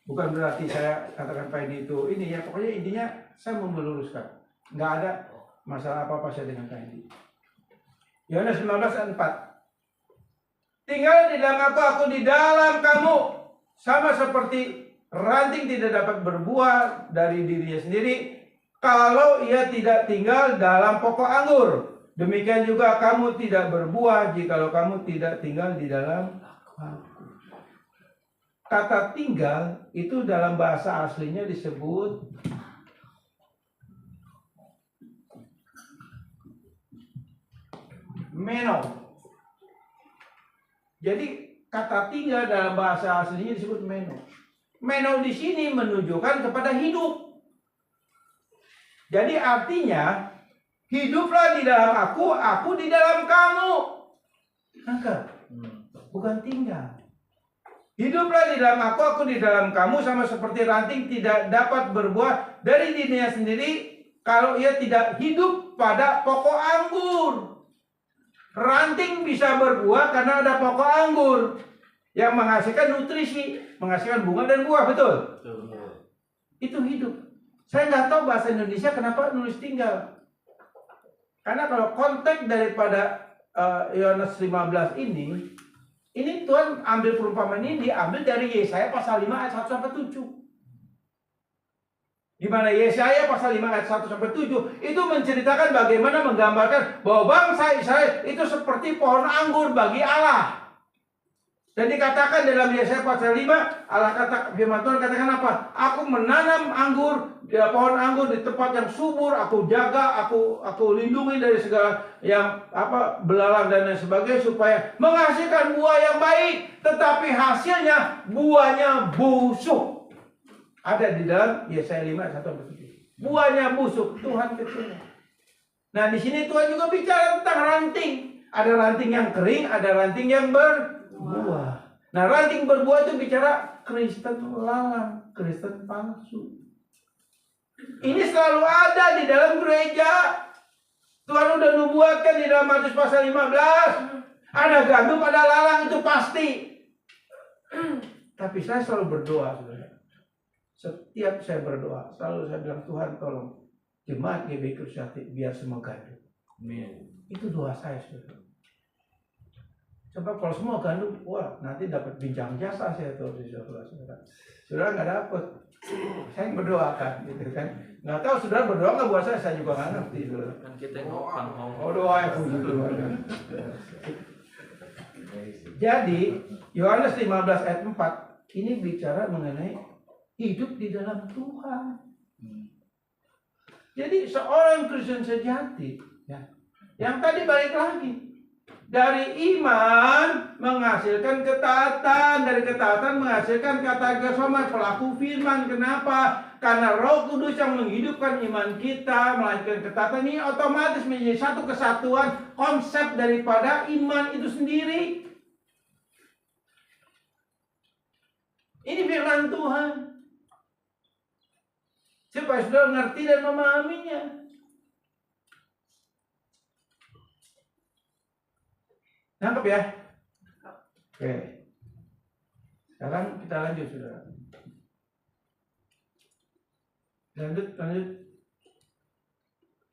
Bukan berarti saya katakan Pak Edi itu ini ya, pokoknya intinya saya mau meluruskan. Nggak ada masalah apa-apa saya dengan Pak Edi. Yohanes 19 ayat 4. Tinggal di dalam aku di dalam kamu. Sama seperti ranting tidak dapat berbuah dari dirinya sendiri kalau ia tidak tinggal dalam pokok anggur. Demikian juga kamu tidak berbuah jikalau kamu tidak tinggal di dalam aku. Kata tinggal itu dalam bahasa aslinya disebut meno. Jadi kata tinggal dalam bahasa aslinya disebut meno. Meno di sini menunjukkan kepada hidup. Jadi artinya hiduplah di dalam aku di dalam kamu. Angkat. Bukan tinggal. Hiduplah di dalam aku di dalam kamu, sama seperti ranting tidak dapat berbuah dari dirinya sendiri kalau ia tidak hidup pada pokok anggur. Ranting bisa berbuah karena ada pokok anggur yang menghasilkan nutrisi, menghasilkan bunga dan buah, betul? Itu hidup. Saya nggak tahu bahasa Indonesia kenapa nulis tinggal. Karena kalau konteks daripada Yohanes 15 ini Tuhan ambil perumpamaan ini diambil dari Yesaya pasal 5 ayat 1 sampai 7. Di mana Yesaya pasal 5 ayat 1 sampai 7 itu menceritakan bagaimana menggambarkan bahwa bangsa Israel itu seperti pohon anggur bagi Allah. Dan dikatakan dalam Yesaya pasal 5, Allah kata, firman Tuhan katakan apa? Aku menanam anggur, pohon anggur di tempat yang subur, aku jaga, aku lindungi dari segala yang belalang dan lain sebagainya supaya menghasilkan buah yang baik, tetapi hasilnya buahnya busuk. Ada di dalam Yesaya 5 ayat 1 sampai 7. Buahnya busuk, Tuhan kecil. Nah, di sini Tuhan juga bicara tentang ranting. Ada ranting yang kering, ada ranting yang berbuah. Nah, ranting berbuah itu bicara Kristen lalang, Kristen palsu. Ini selalu ada di dalam gereja. Tuhan udah nubuatkan di dalam Matius pasal 15. Ada gandum, ada lalang, itu pasti. Tapi saya selalu berdoa, saudara. Setiap saya berdoa, selalu saya bilang, Tuhan tolong jemaat GBI Kristus biar semua gandum. Itu doa saya, saudara. Coba kalau semua gandum, wah nanti dapat bincang jasa saya tuh di saudara. Saudara nggak dapat. Saya yang berdoakan, gitu kan. Nggak tahu saudara berdoa nggak buat saya juga nggak ngerti. Saudara. Kan kita ngopang. Oh doa ya puji Tuhan. Jadi Yohanes 15 ayat 4 ini bicara mengenai hidup di dalam Tuhan. Jadi seorang Kristen sejati, ya, yang tadi balik lagi dari iman menghasilkan ketaatan, dari ketaatan menghasilkan kata kesomat pelaku firman. Kenapa? Karena Roh Kudus yang menghidupkan iman kita, melahirkan ketaatan ini otomatis menjadi satu kesatuan konsep daripada iman itu sendiri. Ini firman Tuhan. Supaya saudara mengerti dan memahaminya. Nangkep ya? Oke. Sekarang kita lanjut, saudara. Lanjut.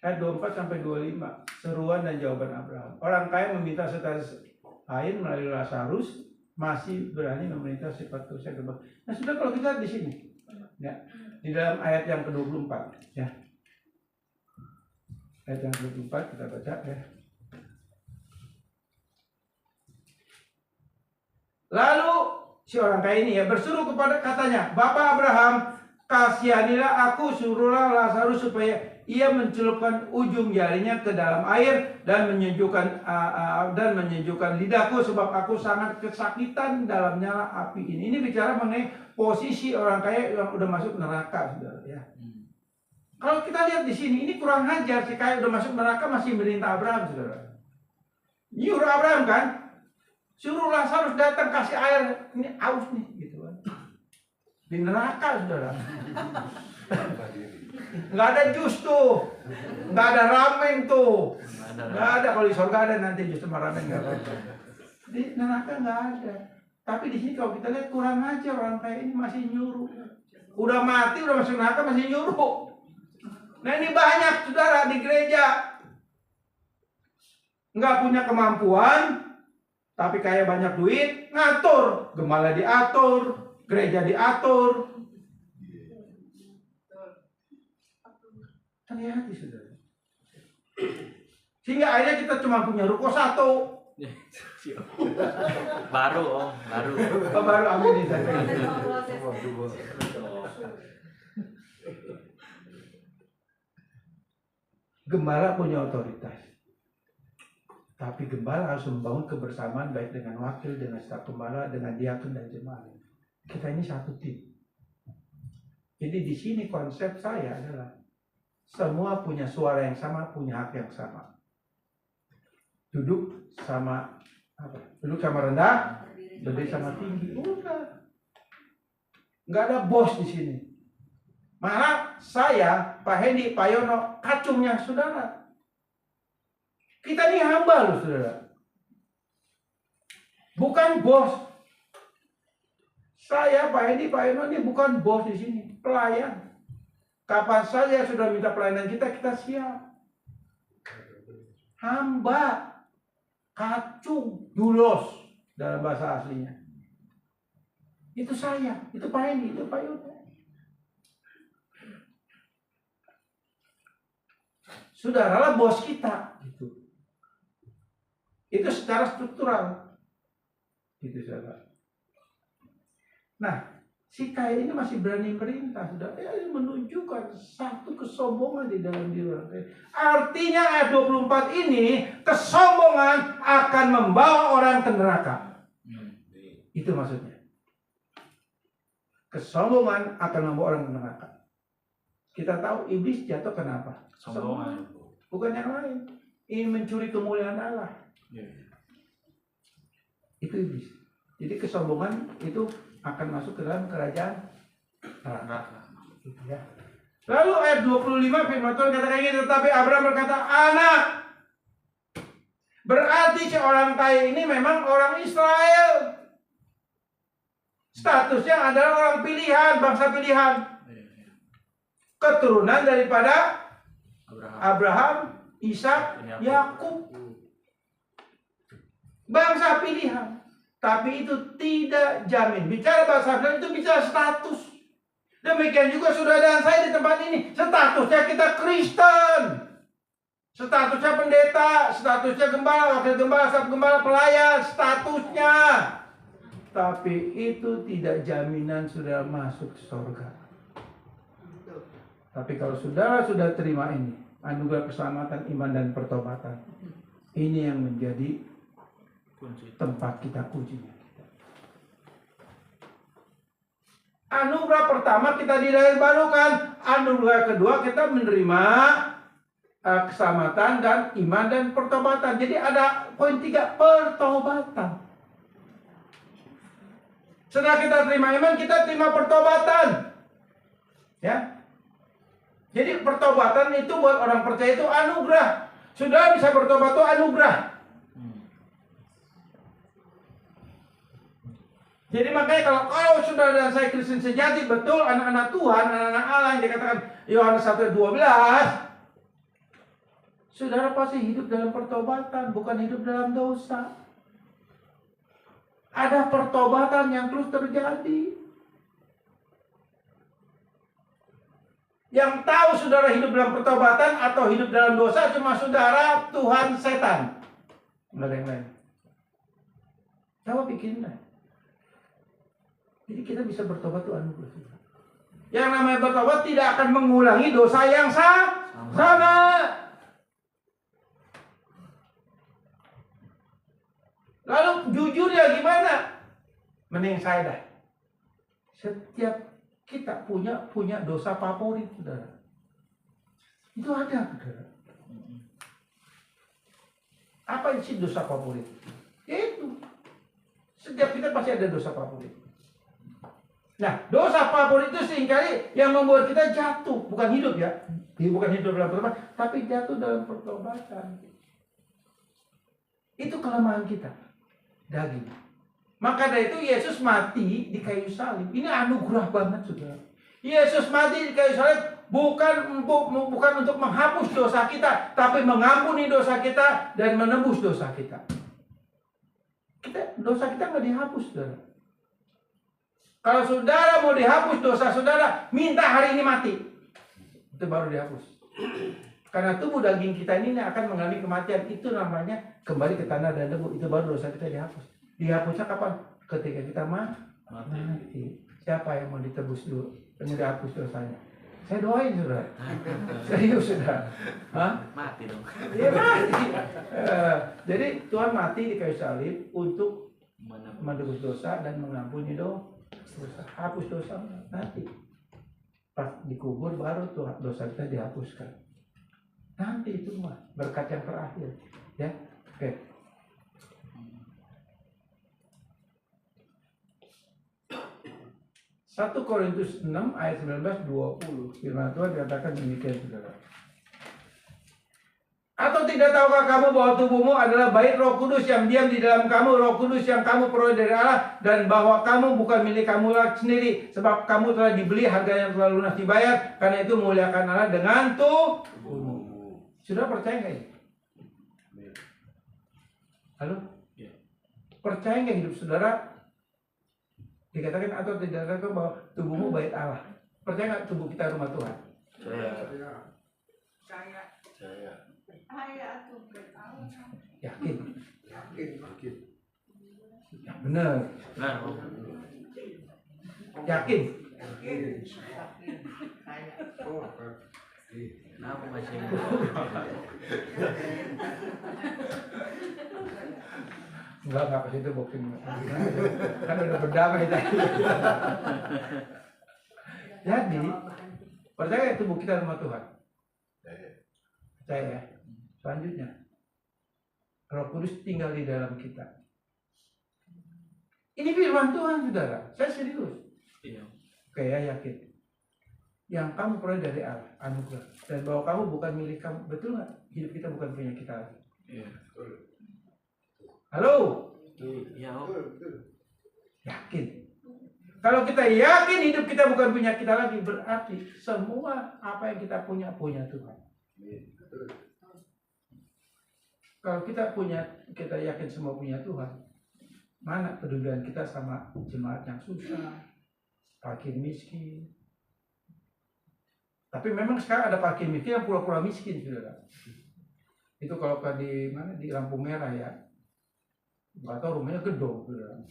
Ayat 24 sampai 25. Seruan dan jawaban Abraham. Orang kaya meminta setetes air melalui Lazarus, masih berani meminta sifat dosa kebal. Nah, sudah kalau kita di sini, ya, di dalam ayat yang ke-24, ya. Ayat yang ke-24 kita baca, ya. Lalu si orang kaya ini ya berseru kepada katanya, Bapak Abraham, kasihanilah aku, suruhlah Lazarus supaya ia mencelupkan ujung jarinya ke dalam air dan menyejukkan lidahku sebab aku sangat kesakitan dalam nyala api ini. Ini bicara mengenai posisi orang kaya yang udah masuk neraka, saudara, ya. Kalau kita lihat di sini, ini kurang ajar, si kaya udah masuk neraka masih merintah Abraham, saudara. Nyuruh Abraham kan, suruh Lazarus datang kasih air, ini aus nih, gitu kan. Di neraka, saudara. Nggak ada jus tuh, nggak ada ramen tuh, nggak ada. Kalau di surga ada nanti jus sama ramen, nggak ada. Di neraka nggak ada. Tapi di sini kalau kita lihat kurang aja, orang kaya ini masih nyuruh. Udah mati, udah masuk neraka masih nyuruh. Nah ini banyak saudara di gereja, nggak punya kemampuan, tapi kaya banyak duit, ngatur, gembala diatur, gereja diatur. Hati-hati saudara. Sehingga akhirnya kita cuma punya ruko satu. Baru baru. Oh, baru amin ini. Gembala punya otoritas. Tapi gembala harus membangun kebersamaan baik dengan wakil, dengan staf gembala, dengan diakon dan jemaat. Kita ini satu tim. Jadi di sini konsep saya adalah semua punya suara yang sama, punya hak yang sama. Duduk sama apa? Duduk sama rendah, berdiri sama tinggi. Udah. Nggak ada bos di sini. Malah saya, Pak Hendi, Pak Yono, kacungnya saudara. Kita ini hamba loh saudara. bukan bos. Saya, Pak Edi, Pak Eno ini bukan bos di sini, pelayan. Kapan saja sudah minta pelayanan kita, kita siap. Hamba, kacung, dulos dalam bahasa aslinya. Itu saya, itu Pak Edi, itu Pak Yuda. Saudaralah bos kita, gitu. Itu secara struktural, gitu saudara. Nah, si kaya ini masih berani merintah, sudah menunjukkan satu kesombongan di dalam diri orang kaya. Artinya ayat 24 ini, kesombongan akan membawa orang ke neraka. Itu maksudnya. Kesombongan akan membawa orang ke neraka. Kita tahu iblis jatuh kenapa? Sombongan. Bukan yang lain. Ingin mencuri kemuliaan Allah. Itu iblis. Jadi kesombongan itu akan masuk ke dalam kerajaan neraka. Gitu ya. Lalu ayat 25 firman Tuhan katakan ini, tetapi Abraham berkata, anak. Berarti si orang kaya ini memang orang Israel. Statusnya adalah orang pilihan, bangsa pilihan. Keturunan daripada Abraham, Ishak, Yakub. Bangsa pilihan. Tapi itu tidak jamin. Bicara bahasa Arab itu bicara status. Demikian juga saudara dan saya di tempat ini. Statusnya kita Kristen. Statusnya pendeta. Statusnya gembala, wakil gembala, staf gembala, pelayan. Statusnya. Tapi itu tidak jaminan saudara masuk surga. Tapi kalau saudara sudah terima ini, anugerah keselamatan, iman, dan pertobatan, ini yang menjadi tempat kita kuncinya. Anugerah pertama kita dilahirbarukan, anugerah kedua kita menerima keselamatan dan iman dan pertobatan. Jadi ada poin 3, pertobatan. Setelah kita terima iman, kita terima pertobatan. Ya. Jadi pertobatan itu buat orang percaya itu anugerah. Sudah bisa bertobat itu anugerah. Jadi makanya kalau saudara dan saya Kristen sejati, betul anak-anak Tuhan, anak-anak Allah yang dikatakan Yohanes 1:12, saudara pasti hidup dalam pertobatan, bukan hidup dalam dosa. Ada pertobatan yang terus terjadi. Yang tahu saudara hidup dalam pertobatan atau hidup dalam dosa cuma saudara, Tuhan, setan. Nggak ada yang lain. Coba pikirin. Jadi kita bisa bertobat itu anugerah. Yang namanya bertobat tidak akan mengulangi dosa yang sama. Lalu jujur ya gimana? Mending saya dah. Setiap kita punya dosa favorit, saudara. Itu ada, saudara. Apa sih dosa favorit? Itu. Setiap kita pasti ada dosa favorit. Nah, dosa favorit itu seringkali yang membuat kita jatuh, bukan hidup ya, bukan hidup dalam pertobatan, tapi jatuh dalam pertobatan. Itu kelemahan kita, daging. Maka dari itu Yesus mati di kayu salib. Ini anugerah banget, saudara. Yesus mati di kayu salib bukan untuk menghapus dosa kita, tapi mengampuni dosa kita dan menebus dosa kita. Dosa kita nggak dihapus, saudara. Kalau saudara mau dihapus dosa saudara, minta hari ini mati. Itu baru dihapus. Karena tubuh daging kita ini akan mengalami kematian. Itu namanya kembali ke tanah dan debu. Itu baru dosa kita dihapus. Dihapusnya kapan? Ketika kita mati. Siapa yang mau ditebus dulu? Yang mau dihapus dosanya? Saya doain, saudara. Serius, saudara. Hah? Mati dong. Iya, mati. Jadi Tuhan mati di kayu salib untuk menebus dosa dan mengampuni dosa. Hapus dosa nanti. Pas dikubur baru Tuhan dosa kita dihapuskan. Nanti itu mah berkat yang terakhir. Ya, oke. Satu Korintus 6 ayat 19-20. Firman Tuhan dikatakan demikian, saudara. Atau Atau tidak tahukah kamu bahwa tubuhmu adalah bait Roh Kudus yang diam di dalam kamu, Roh Kudus yang kamu peroleh dari Allah, dan bahwa kamu bukan milik kamu sendiri, sebab kamu telah dibeli, harganya telah lunas dibayar. Karena itu muliakan Allah dengan tubuhmu. Sudah percaya nggak ini? Halo? Ya. Percaya nggak hidup saudara? Dikatakan atau tidak tahukah bahwa tubuhmu bait Allah? Percaya nggak tubuh kita rumah Tuhan? Saya. Saya tuh bertahu. Yakin? Yakin. Ya, benar. Nah, Om. Yakin? Saya. Oh, kan. Aku masih Enggak ke situ boxing. Kan udah berdamai tadi. Jadi, percaya tubuh kita rumah Tuhan? Percaya ya? Selanjutnya, Roh Kudus tinggal di dalam kita. Ini firman Tuhan, saudara. Saya serius. iya. Oke ya, yakin. Yang kamu peroleh dari Allah, anugerah. Dan bahwa kamu bukan milik kamu. Betul nggak? Hidup kita bukan punya kita lagi. Iya. Halo? Iya, Om. Yakin. Kalau kita yakin hidup kita bukan punya kita lagi, berarti semua apa yang kita punya Tuhan. Kalau kita yakin semua punya Tuhan, mana pedulian kita sama jemaat yang susah, fakir miskin. Tapi memang sekarang ada fakir miskin yang pura-pura miskin, saudara. Itu kalau di mana, di lampu merah ya, nggak tahu rumahnya gedung, saudara.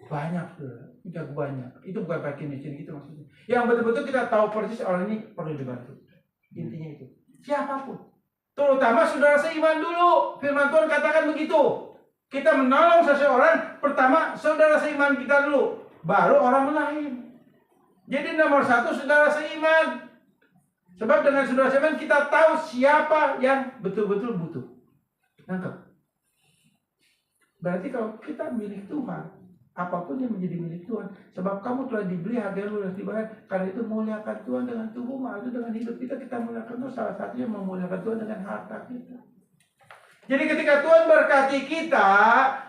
Banyak, saudara. Banyak. Itu bukan fakir miskin gitu maksudnya. Yang betul-betul kita tahu persis orang ini perlu dibantu. Intinya itu. Siapapun. Terutama saudara seiman dulu. Firman Tuhan katakan begitu. Kita menolong seseorang, pertama saudara seiman kita dulu. Baru orang lain. Jadi nomor satu saudara seiman. Sebab dengan saudara seiman kita tahu siapa yang betul-betul butuh. Nangkep? Berarti kalau kita milik Tuhan, apapun yang menjadi milik Tuhan, sebab kamu telah dibeli, harganya lunas dibayar. Karena itu muliakan Tuhan dengan tubuh, maksud dengan hidup kita muliakan Tuhan. Salah satunya memuliakan Tuhan dengan harta kita. Jadi ketika Tuhan berkati kita,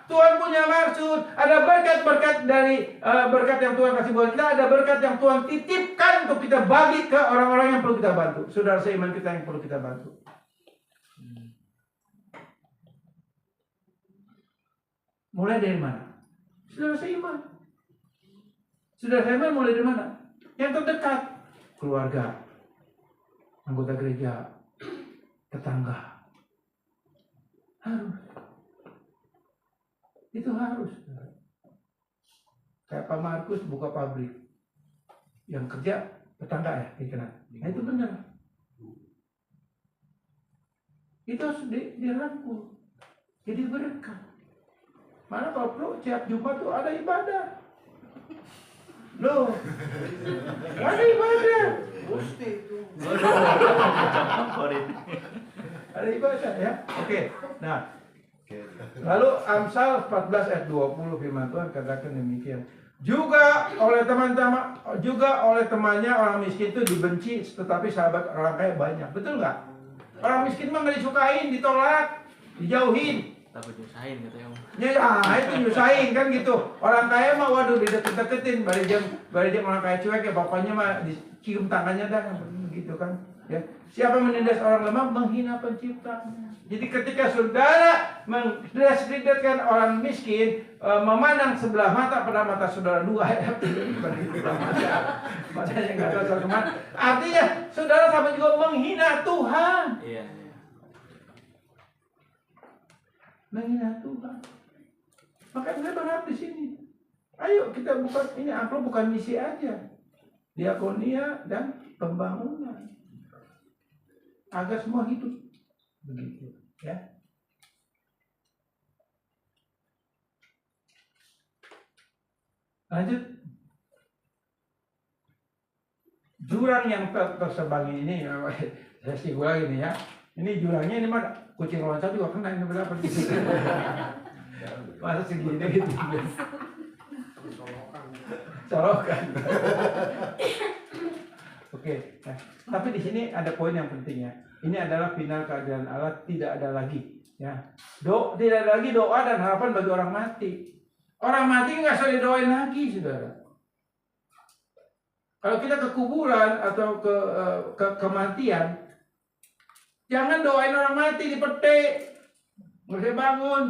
Tuhan punya maksud. Ada berkat-berkat dari berkat yang Tuhan kasih buat kita, ada berkat yang Tuhan titipkan untuk kita bagi ke orang-orang yang perlu kita bantu. Saudara seiman kita yang perlu kita bantu. Mulai dari mana? Saudara seiman. Saudara seiman mulai dari mana? Yang terdekat. Keluarga, anggota gereja, tetangga. Harus. Itu harus. Kayak Pak Markus buka pabrik. Yang kerja tetangga ya, dikenal. Nah itu benar. Itu harus dirangkul. Jadi berkat. Mana kalau perlu tiap Jumat tuh ada ibadah. Loh. Ada ibadah. Mesti itu. Ada ibadah ya. Oke. Nah. Lalu Amsal 14 ayat 20 firman Tuhan katakan demikian. Juga oleh temannya orang miskin itu dibenci, tetapi sahabat orang kaya banyak. Betul nggak? Orang miskin mah nggak disukain, ditolak, dijauhin. Takut nyusahin katanya, Om. Ya, itu nyusahin kan gitu. Orang kaya mah waduh dideket-deketin, bari jam orang kaya cuek ya pokoknya mah dicium tangannya dah gitu kan. Ya. Siapa menindas orang lemah menghina penciptanya. Jadi ketika saudara mendiskreditkan orang miskin, memandang sebelah mata pada mata saudara dua ya, bukan di sebelah mata. Matanya enggak tahu satu mata. Artinya saudara sama juga menghina Tuhan. Iya. Menghina Tuhan. Makanya saya berharap di sini. Ayo kita ini amplop bukan misi aja. Diakonia dan pembangunan. Agar semua hidup. Begitu, ya. Lanjut. Jurang yang tersebar ini, saya singgung lagi nih ya. Ini jurangnya ini mah kucing loncat juga kena ini berapa gitu. Masa segini gitu. Solokan. Oke Oke. Nah, tapi di sini ada poin yang penting ya. Ini adalah final keadilan Allah, tidak ada lagi. Ya, tidak ada lagi doa dan harapan bagi orang mati. Orang mati nggak usah didoain lagi, saudara. Kalau kita ke kuburan atau ke kematian, jangan doain orang mati dipetik, nggak usah bangun.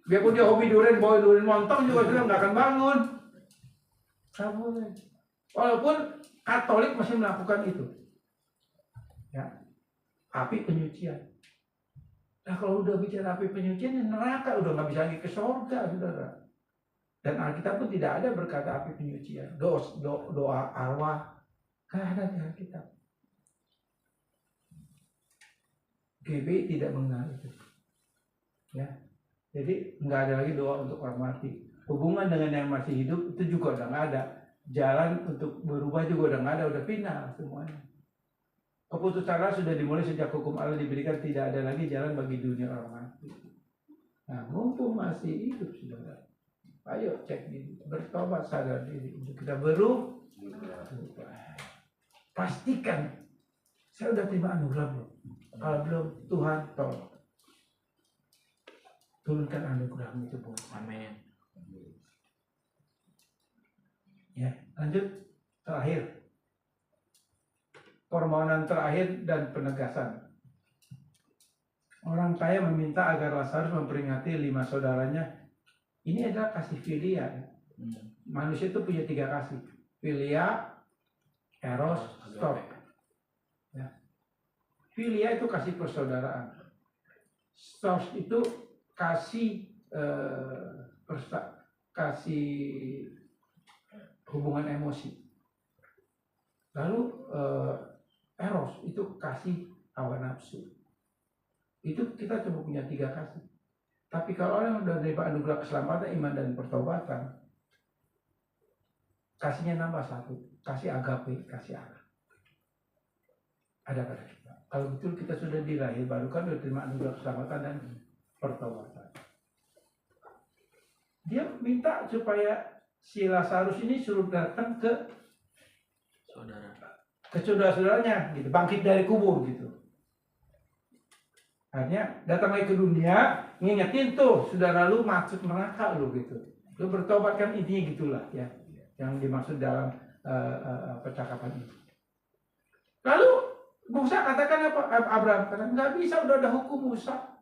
Biarpun dia hobi durian, bawa durian montong juga sudah nggak akan bangun. Nggak boleh. Walaupun Katolik masih melakukan itu, ya, api penyucian. Nah kalau udah bicara api penyucian, neraka udah nggak bisa lagi ke surga, saudara. Dan Alkitab pun tidak ada berkata api penyucian, doa arwah, nggak ada di Alkitab. GB tidak mengenal itu, ya. Jadi nggak ada lagi doa untuk orang mati. Hubungan dengan yang masih hidup itu juga udah nggak ada. Jalan untuk berubah juga udah nggak ada, udah final semuanya. Keputusan Allah sudah dimulai sejak hukum Allah diberikan, tidak ada lagi jalan bagi dunia orang mati. Nah, mumpung masih hidup, saudara, ayo cek diri, bertobat, sadar diri untuk kita berubah. Pastikan saya udah terima anugerah belum? Kalau belum, Tuhan tolong turunkan anugerah-Mu itu buat saya. Amin. Ya, lanjut terakhir. Permohonan terakhir dan penegasan. Orang kaya meminta agar Lazarus memperingati 5 saudaranya. Ini adalah kasih filia. Manusia itu punya 3 kasih. Filia, eros, storge. Ya. Filia itu kasih persaudaraan. Storge itu kasih kasih hubungan emosi. Lalu eros itu kasih hawa nafsu. Itu kita cuma punya 3 kasih. Tapi kalau orang sudah menerima anugerah keselamatan, iman dan pertobatan, kasihnya nambah 1, kasih agape, kasih Allah. Ada pada kita. Kalau betul kita sudah dilahir baru kan sudah terima anugerah keselamatan dan pertobatan. Dia minta supaya si Lazarus ini suruh datang ke saudara-saudaranya gitu, bangkit dari kubur gitu. Artinya datang lagi ke dunia, ngingetin tuh saudara lu masuk neraka lu gitu. Lu bertobat kan, intinya gitulah ya, yang dimaksud dalam percakapan itu. Lalu Musa katakan apa? Abraham katakan nggak bisa, udah ada hukum Musa.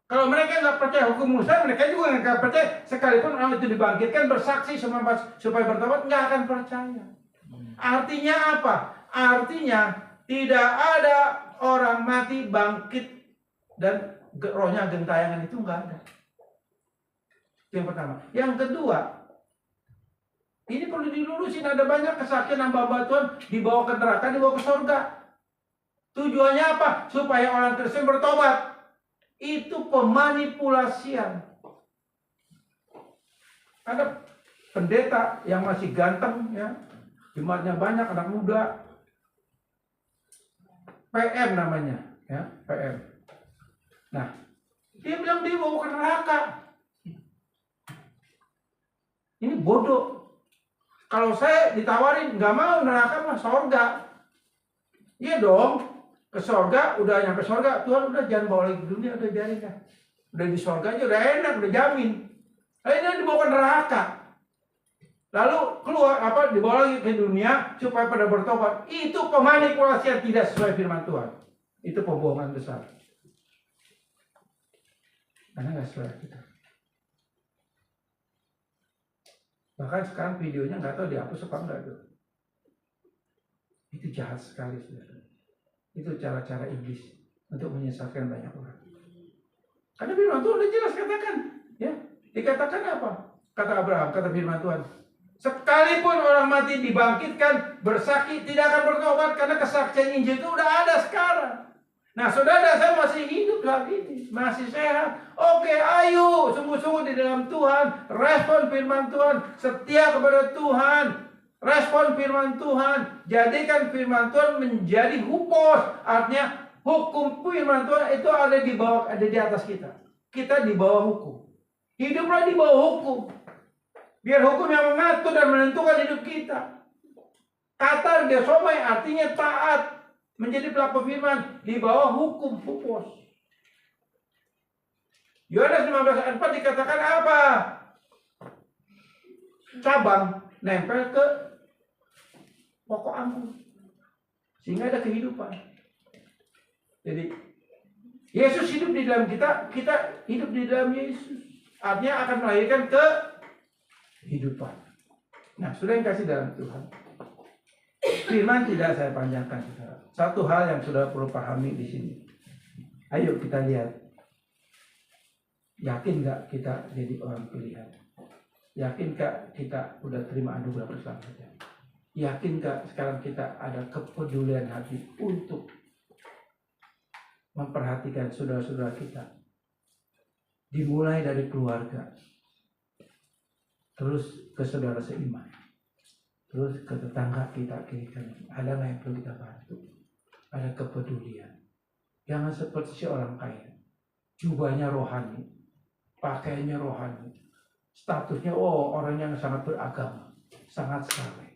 Kalau mereka nggak percaya hukum Musa, mereka juga nggak percaya. Sekalipun orang itu dibangkitkan bersaksi supaya bertobat, nggak akan percaya. Artinya apa? Artinya tidak ada orang mati bangkit dan rohnya gentayangan, itu nggak ada. Yang pertama. Yang kedua, ini perlu dilurusin. Ada banyak kesaksian hamba-hamba Tuhan dibawa ke neraka, dibawa ke surga. Tujuannya apa? Supaya orang Kristen bertobat. Itu pemanipulasian. Ada pendeta yang masih ganteng ya, jemaatnya banyak, anak muda, PM namanya ya, PM. Nah, dia bilang dia mau ke neraka. Ini bodoh. Kalau saya ditawarin nggak mau neraka mah surga, iya dong. Ke surga, udah nyampe surga, Tuhan udah jangan bawa lagi ke dunia, udah biarin dah. Udah di surga aja udah enak, udah jamin. Lalu ini dibawa ke neraka. Lalu keluar dibawa lagi ke dunia supaya pada bertobat. Itu pemanipulasi yang tidak sesuai firman Tuhan. Itu pembohongan besar. Karena nggak sesuai kita. Bahkan sekarang videonya nggak tahu dihapus apa enggak tuh. Itu jahat sekali, saudara. Itu cara-cara iblis untuk menyesatkan banyak orang. Karena firman Tuhan udah jelas katakan, ya. Dikatakan apa? Kata Abraham, kata firman Tuhan, sekalipun orang mati dibangkitkan bersaksi tidak akan bertobat, karena kesaksian Injil itu udah ada sekarang. Nah, saudara, saya masih hidup saat ini, masih sehat. Oke, ayo sungguh-sungguh di dalam Tuhan, respon firman Tuhan, setia kepada Tuhan. Respon firman Tuhan, jadikan firman Tuhan menjadi hupos. Artinya hukum firman Tuhan itu ada di atas kita. Kita di bawah hukum. Hiduplah di bawah hukum. Biar hukum yang mengatur dan menentukan hidup kita. Kata gesomai artinya taat, menjadi pelaku firman di bawah hukum hupos. Yohanes 15 ayat 4 dikatakan apa? Cabang nempel ke pokok anggur sehingga ada kehidupan. Jadi Yesus hidup di dalam kita, kita hidup di dalam Yesus. Artinya akan melahirkan kehidupan. Nah, sudah yang kasih dalam Tuhan. Firman tidak saya panjangkan. Satu hal yang sudah perlu pahami di sini. Ayo kita lihat. Yakin nggak kita jadi orang pilihan? Yakin nggak kita udah terima anugerah keselamatan? Yakin nggak sekarang kita ada kepedulian hati untuk memperhatikan saudara-saudara kita? Dimulai dari keluarga, terus ke saudara seiman, terus ke tetangga kita kiri kanan. Ada nggak yang perlu kita bantu? Ada kepedulian. Jangan seperti si orang kaya, jubahnya rohani, pakaiannya rohani, statusnya orang yang sangat beragama, sangat saleh.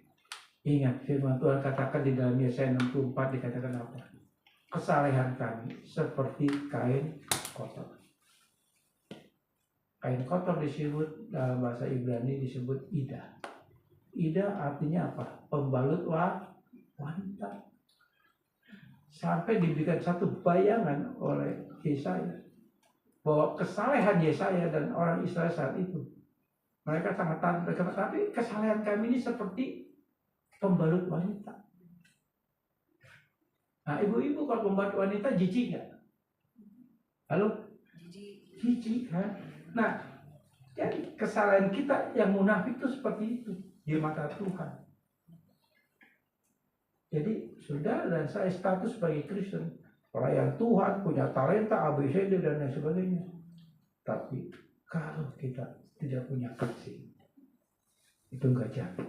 Ingat firman Tuhan katakan di dalam Yesaya 64 dikatakan apa? Kesalehan kami seperti kain kotor. Kain kotor disebut dalam bahasa Ibrani disebut ida. Ida artinya apa? Pembalut wanita. Sampai diberikan satu bayangan oleh Yesaya bahwa kesalehan Yesaya dan orang Israel saat itu, mereka sangat taat, tapi kesalehan kami ini seperti pembalut wanita. Nah, ibu-ibu kalau pembalut wanita jijik nggak? Halo? Jijik kan? Nah, jadi kesalahan kita yang munafik itu seperti itu di mata Tuhan. Jadi saudara dan saya status sebagai Kristen, pelayan Tuhan, punya talenta ABCD dan lain sebagainya. Tapi kalau kita tidak punya kasih, itu enggak jadi.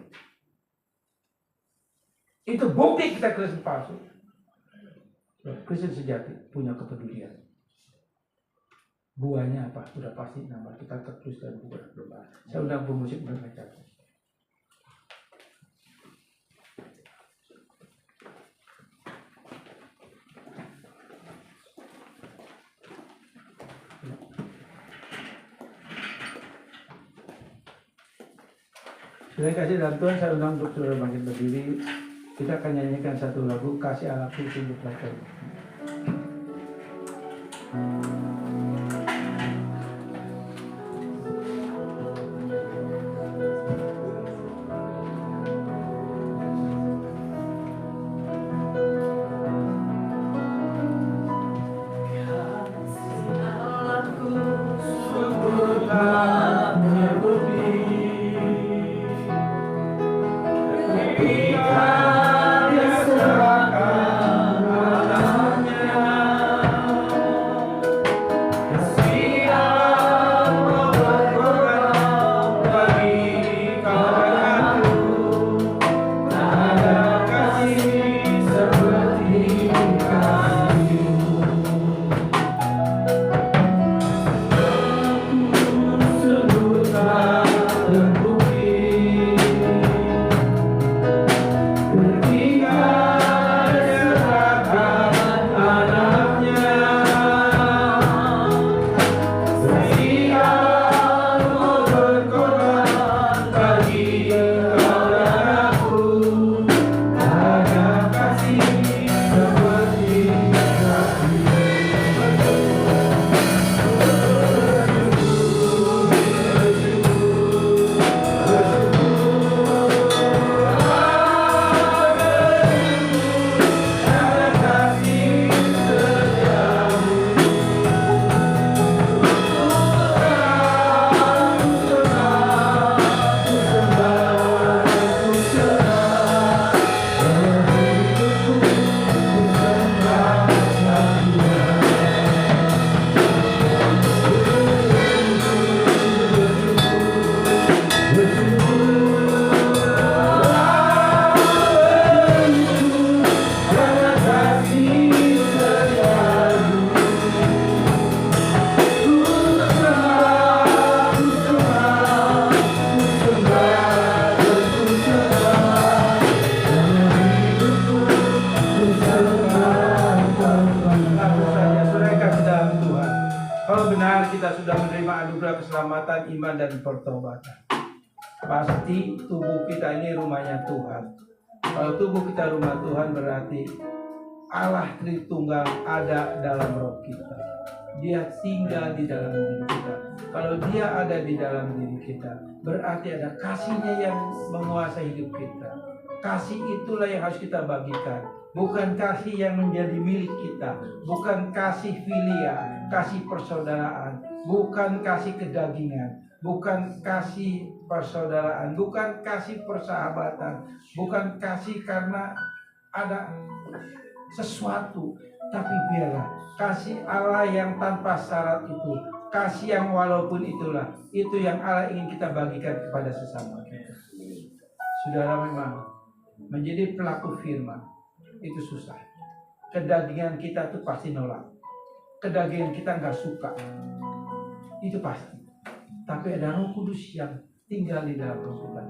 Itu bukti kita Kristen palsu. Kristen sejati punya kepedulian. Buahnya apa? Sudah pasti nama kita tertulis dalam buku doa. Saya undang pemusik berbaca. Terima kasih dalam Tuhan, saya undang untuk saudara bangkit berdiri. Kita akan nyanyikan satu lagu, Kasih Allahku Sungguh Pelacur. Ketika dia serahkan sudah menerima anugerah keselamatan, iman, dan pertobatan, pasti tubuh kita ini rumahnya Tuhan. Kalau tubuh kita rumah Tuhan, berarti Allah Tritunggal ada dalam roh kita. Dia tinggal di dalam diri kita. Kalau dia ada di dalam diri kita, berarti ada kasih-Nya yang menguasai hidup kita. Kasih itulah yang harus kita bagikan. Bukan kasih yang menjadi milik kita. Bukan kasih filia, kasih persaudaraan. Bukan kasih kedagingan. Bukan kasih persaudaraan. Bukan kasih persahabatan. Bukan kasih karena ada sesuatu. Tapi biarlah kasih Allah yang tanpa syarat itu. Kasih yang walaupun itulah. Itu yang Allah ingin kita bagikan kepada sesama kita. Saudara, memang menjadi pelaku firman itu susah. Kedagingan kita itu pasti nolak. Kedagingan kita nggak suka. Itu pasti. Tapi ada Roh Kudus yang tinggal di dalam roh kita.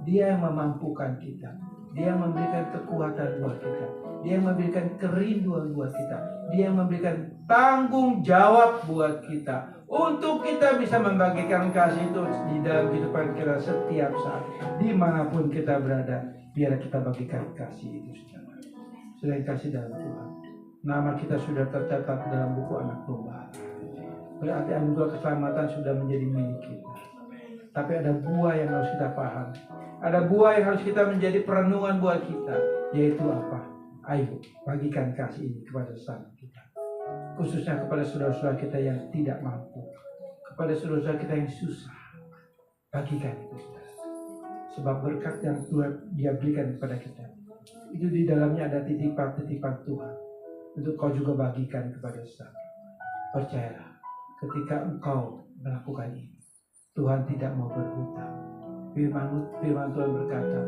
Dia yang memampukan kita. Dia yang memberikan kekuatan buat kita. Dia yang memberikan kerinduan buat kita. Dia yang memberikan tanggung jawab buat kita. Untuk kita bisa membagikan kasih itu di dalam kehidupan kita setiap saat. Dimanapun kita berada. Biar kita bagikan kasih itu, saudara. Sudah kasih dalam Tuhan. Nama kita sudah tercatat dalam buku anak domba. Berarti anugerah keselamatan sudah menjadi milik kita. Tapi ada buah yang harus kita paham. Ada buah yang harus kita menjadi perenungan buat kita. Yaitu apa? Ayo bagikan kasih ini kepada sesama kita. Khususnya kepada saudara-saudara kita yang tidak mampu. Kepada saudara-saudara kita yang susah. Bagikan itu, saudara. Sebab berkat yang Tuhan Dia berikan kepada kita, itu di dalamnya ada titipan-titipan Tuhan. Untuk kau juga bagikan kepada sesama. Percayalah, ketika engkau melakukan ini, Tuhan tidak mau berhutang. Firman Tuhan berkata,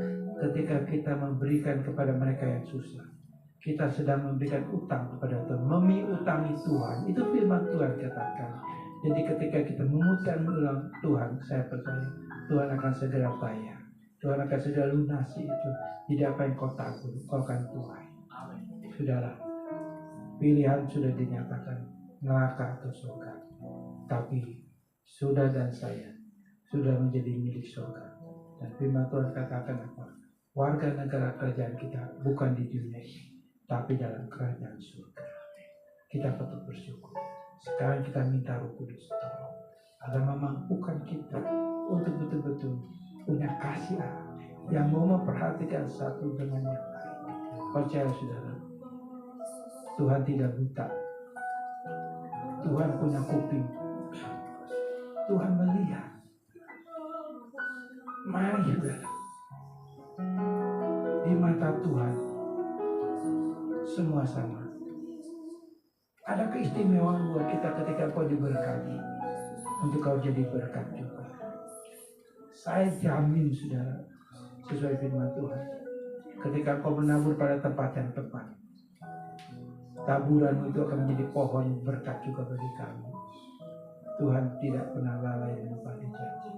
ketika kita memberikan kepada mereka yang susah, kita sedang memberikan utang kepada Tuhan, memiutangi Tuhan. Itu firman Tuhan katakan. Jadi ketika kita memutang ulang Tuhan, saya percaya Tuhan akan segera bayar. Tuhan akan segera lunasi itu. Tidak apa yang kau takut, kau akan tuai. Saudara, pilihan sudah dinyatakan, neraka atau surga. Tapi saudara dan saya sudah menjadi milik surga. Dan firman Tuhan katakan apa? Warga negara kerajaan kita bukan di dunia ini, tapi dalam kerajaan surga. Kita patut bersyukur. Sekarang kita minta Roh Kudus tolong agar memampukan kita untuk betul-betul punya kasih Allah yang mau memperhatikan satu dengan yang lain. Percaya saudara, Tuhan tidak buta. Tuhan punya kuping. Tuhan melihat. Mari saudara, di mata Tuhan semua sama. Ada keistimewaan buat kita ketika kau diberkati, untuk kau jadi berkat juga. Saya jamin saudara, sesuai firman Tuhan, ketika kau menabur pada tempat yang tepat, taburanmu itu akan menjadi pohon berkat juga bagi kamu. Tuhan tidak pernah lalai menepati janji.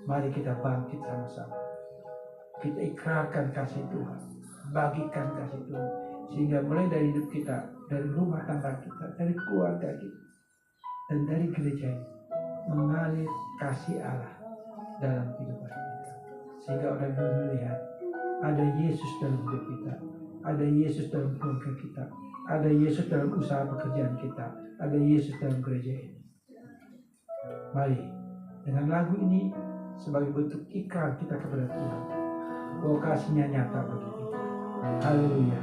Mari kita bangkit sama-sama. Kita ikrarkan kasih Tuhan, bagikan kasih Tuhan, sehingga mulai dari hidup kita, dari rumah tangga kita, dari keluarga kita, dan dari gereja ini mengalir kasih Allah dalam kehidupan kita, sehingga orang melihat ada Yesus dalam hidup kita, ada Yesus dalam keluarga kita, ada Yesus dalam usaha pekerjaan kita, ada Yesus dalam gereja ini. Mari dengan lagu ini sebagai bentuk ikrar kita kepada Tuhan bahwa kasih-Nya nyata bagi kita. Haleluya.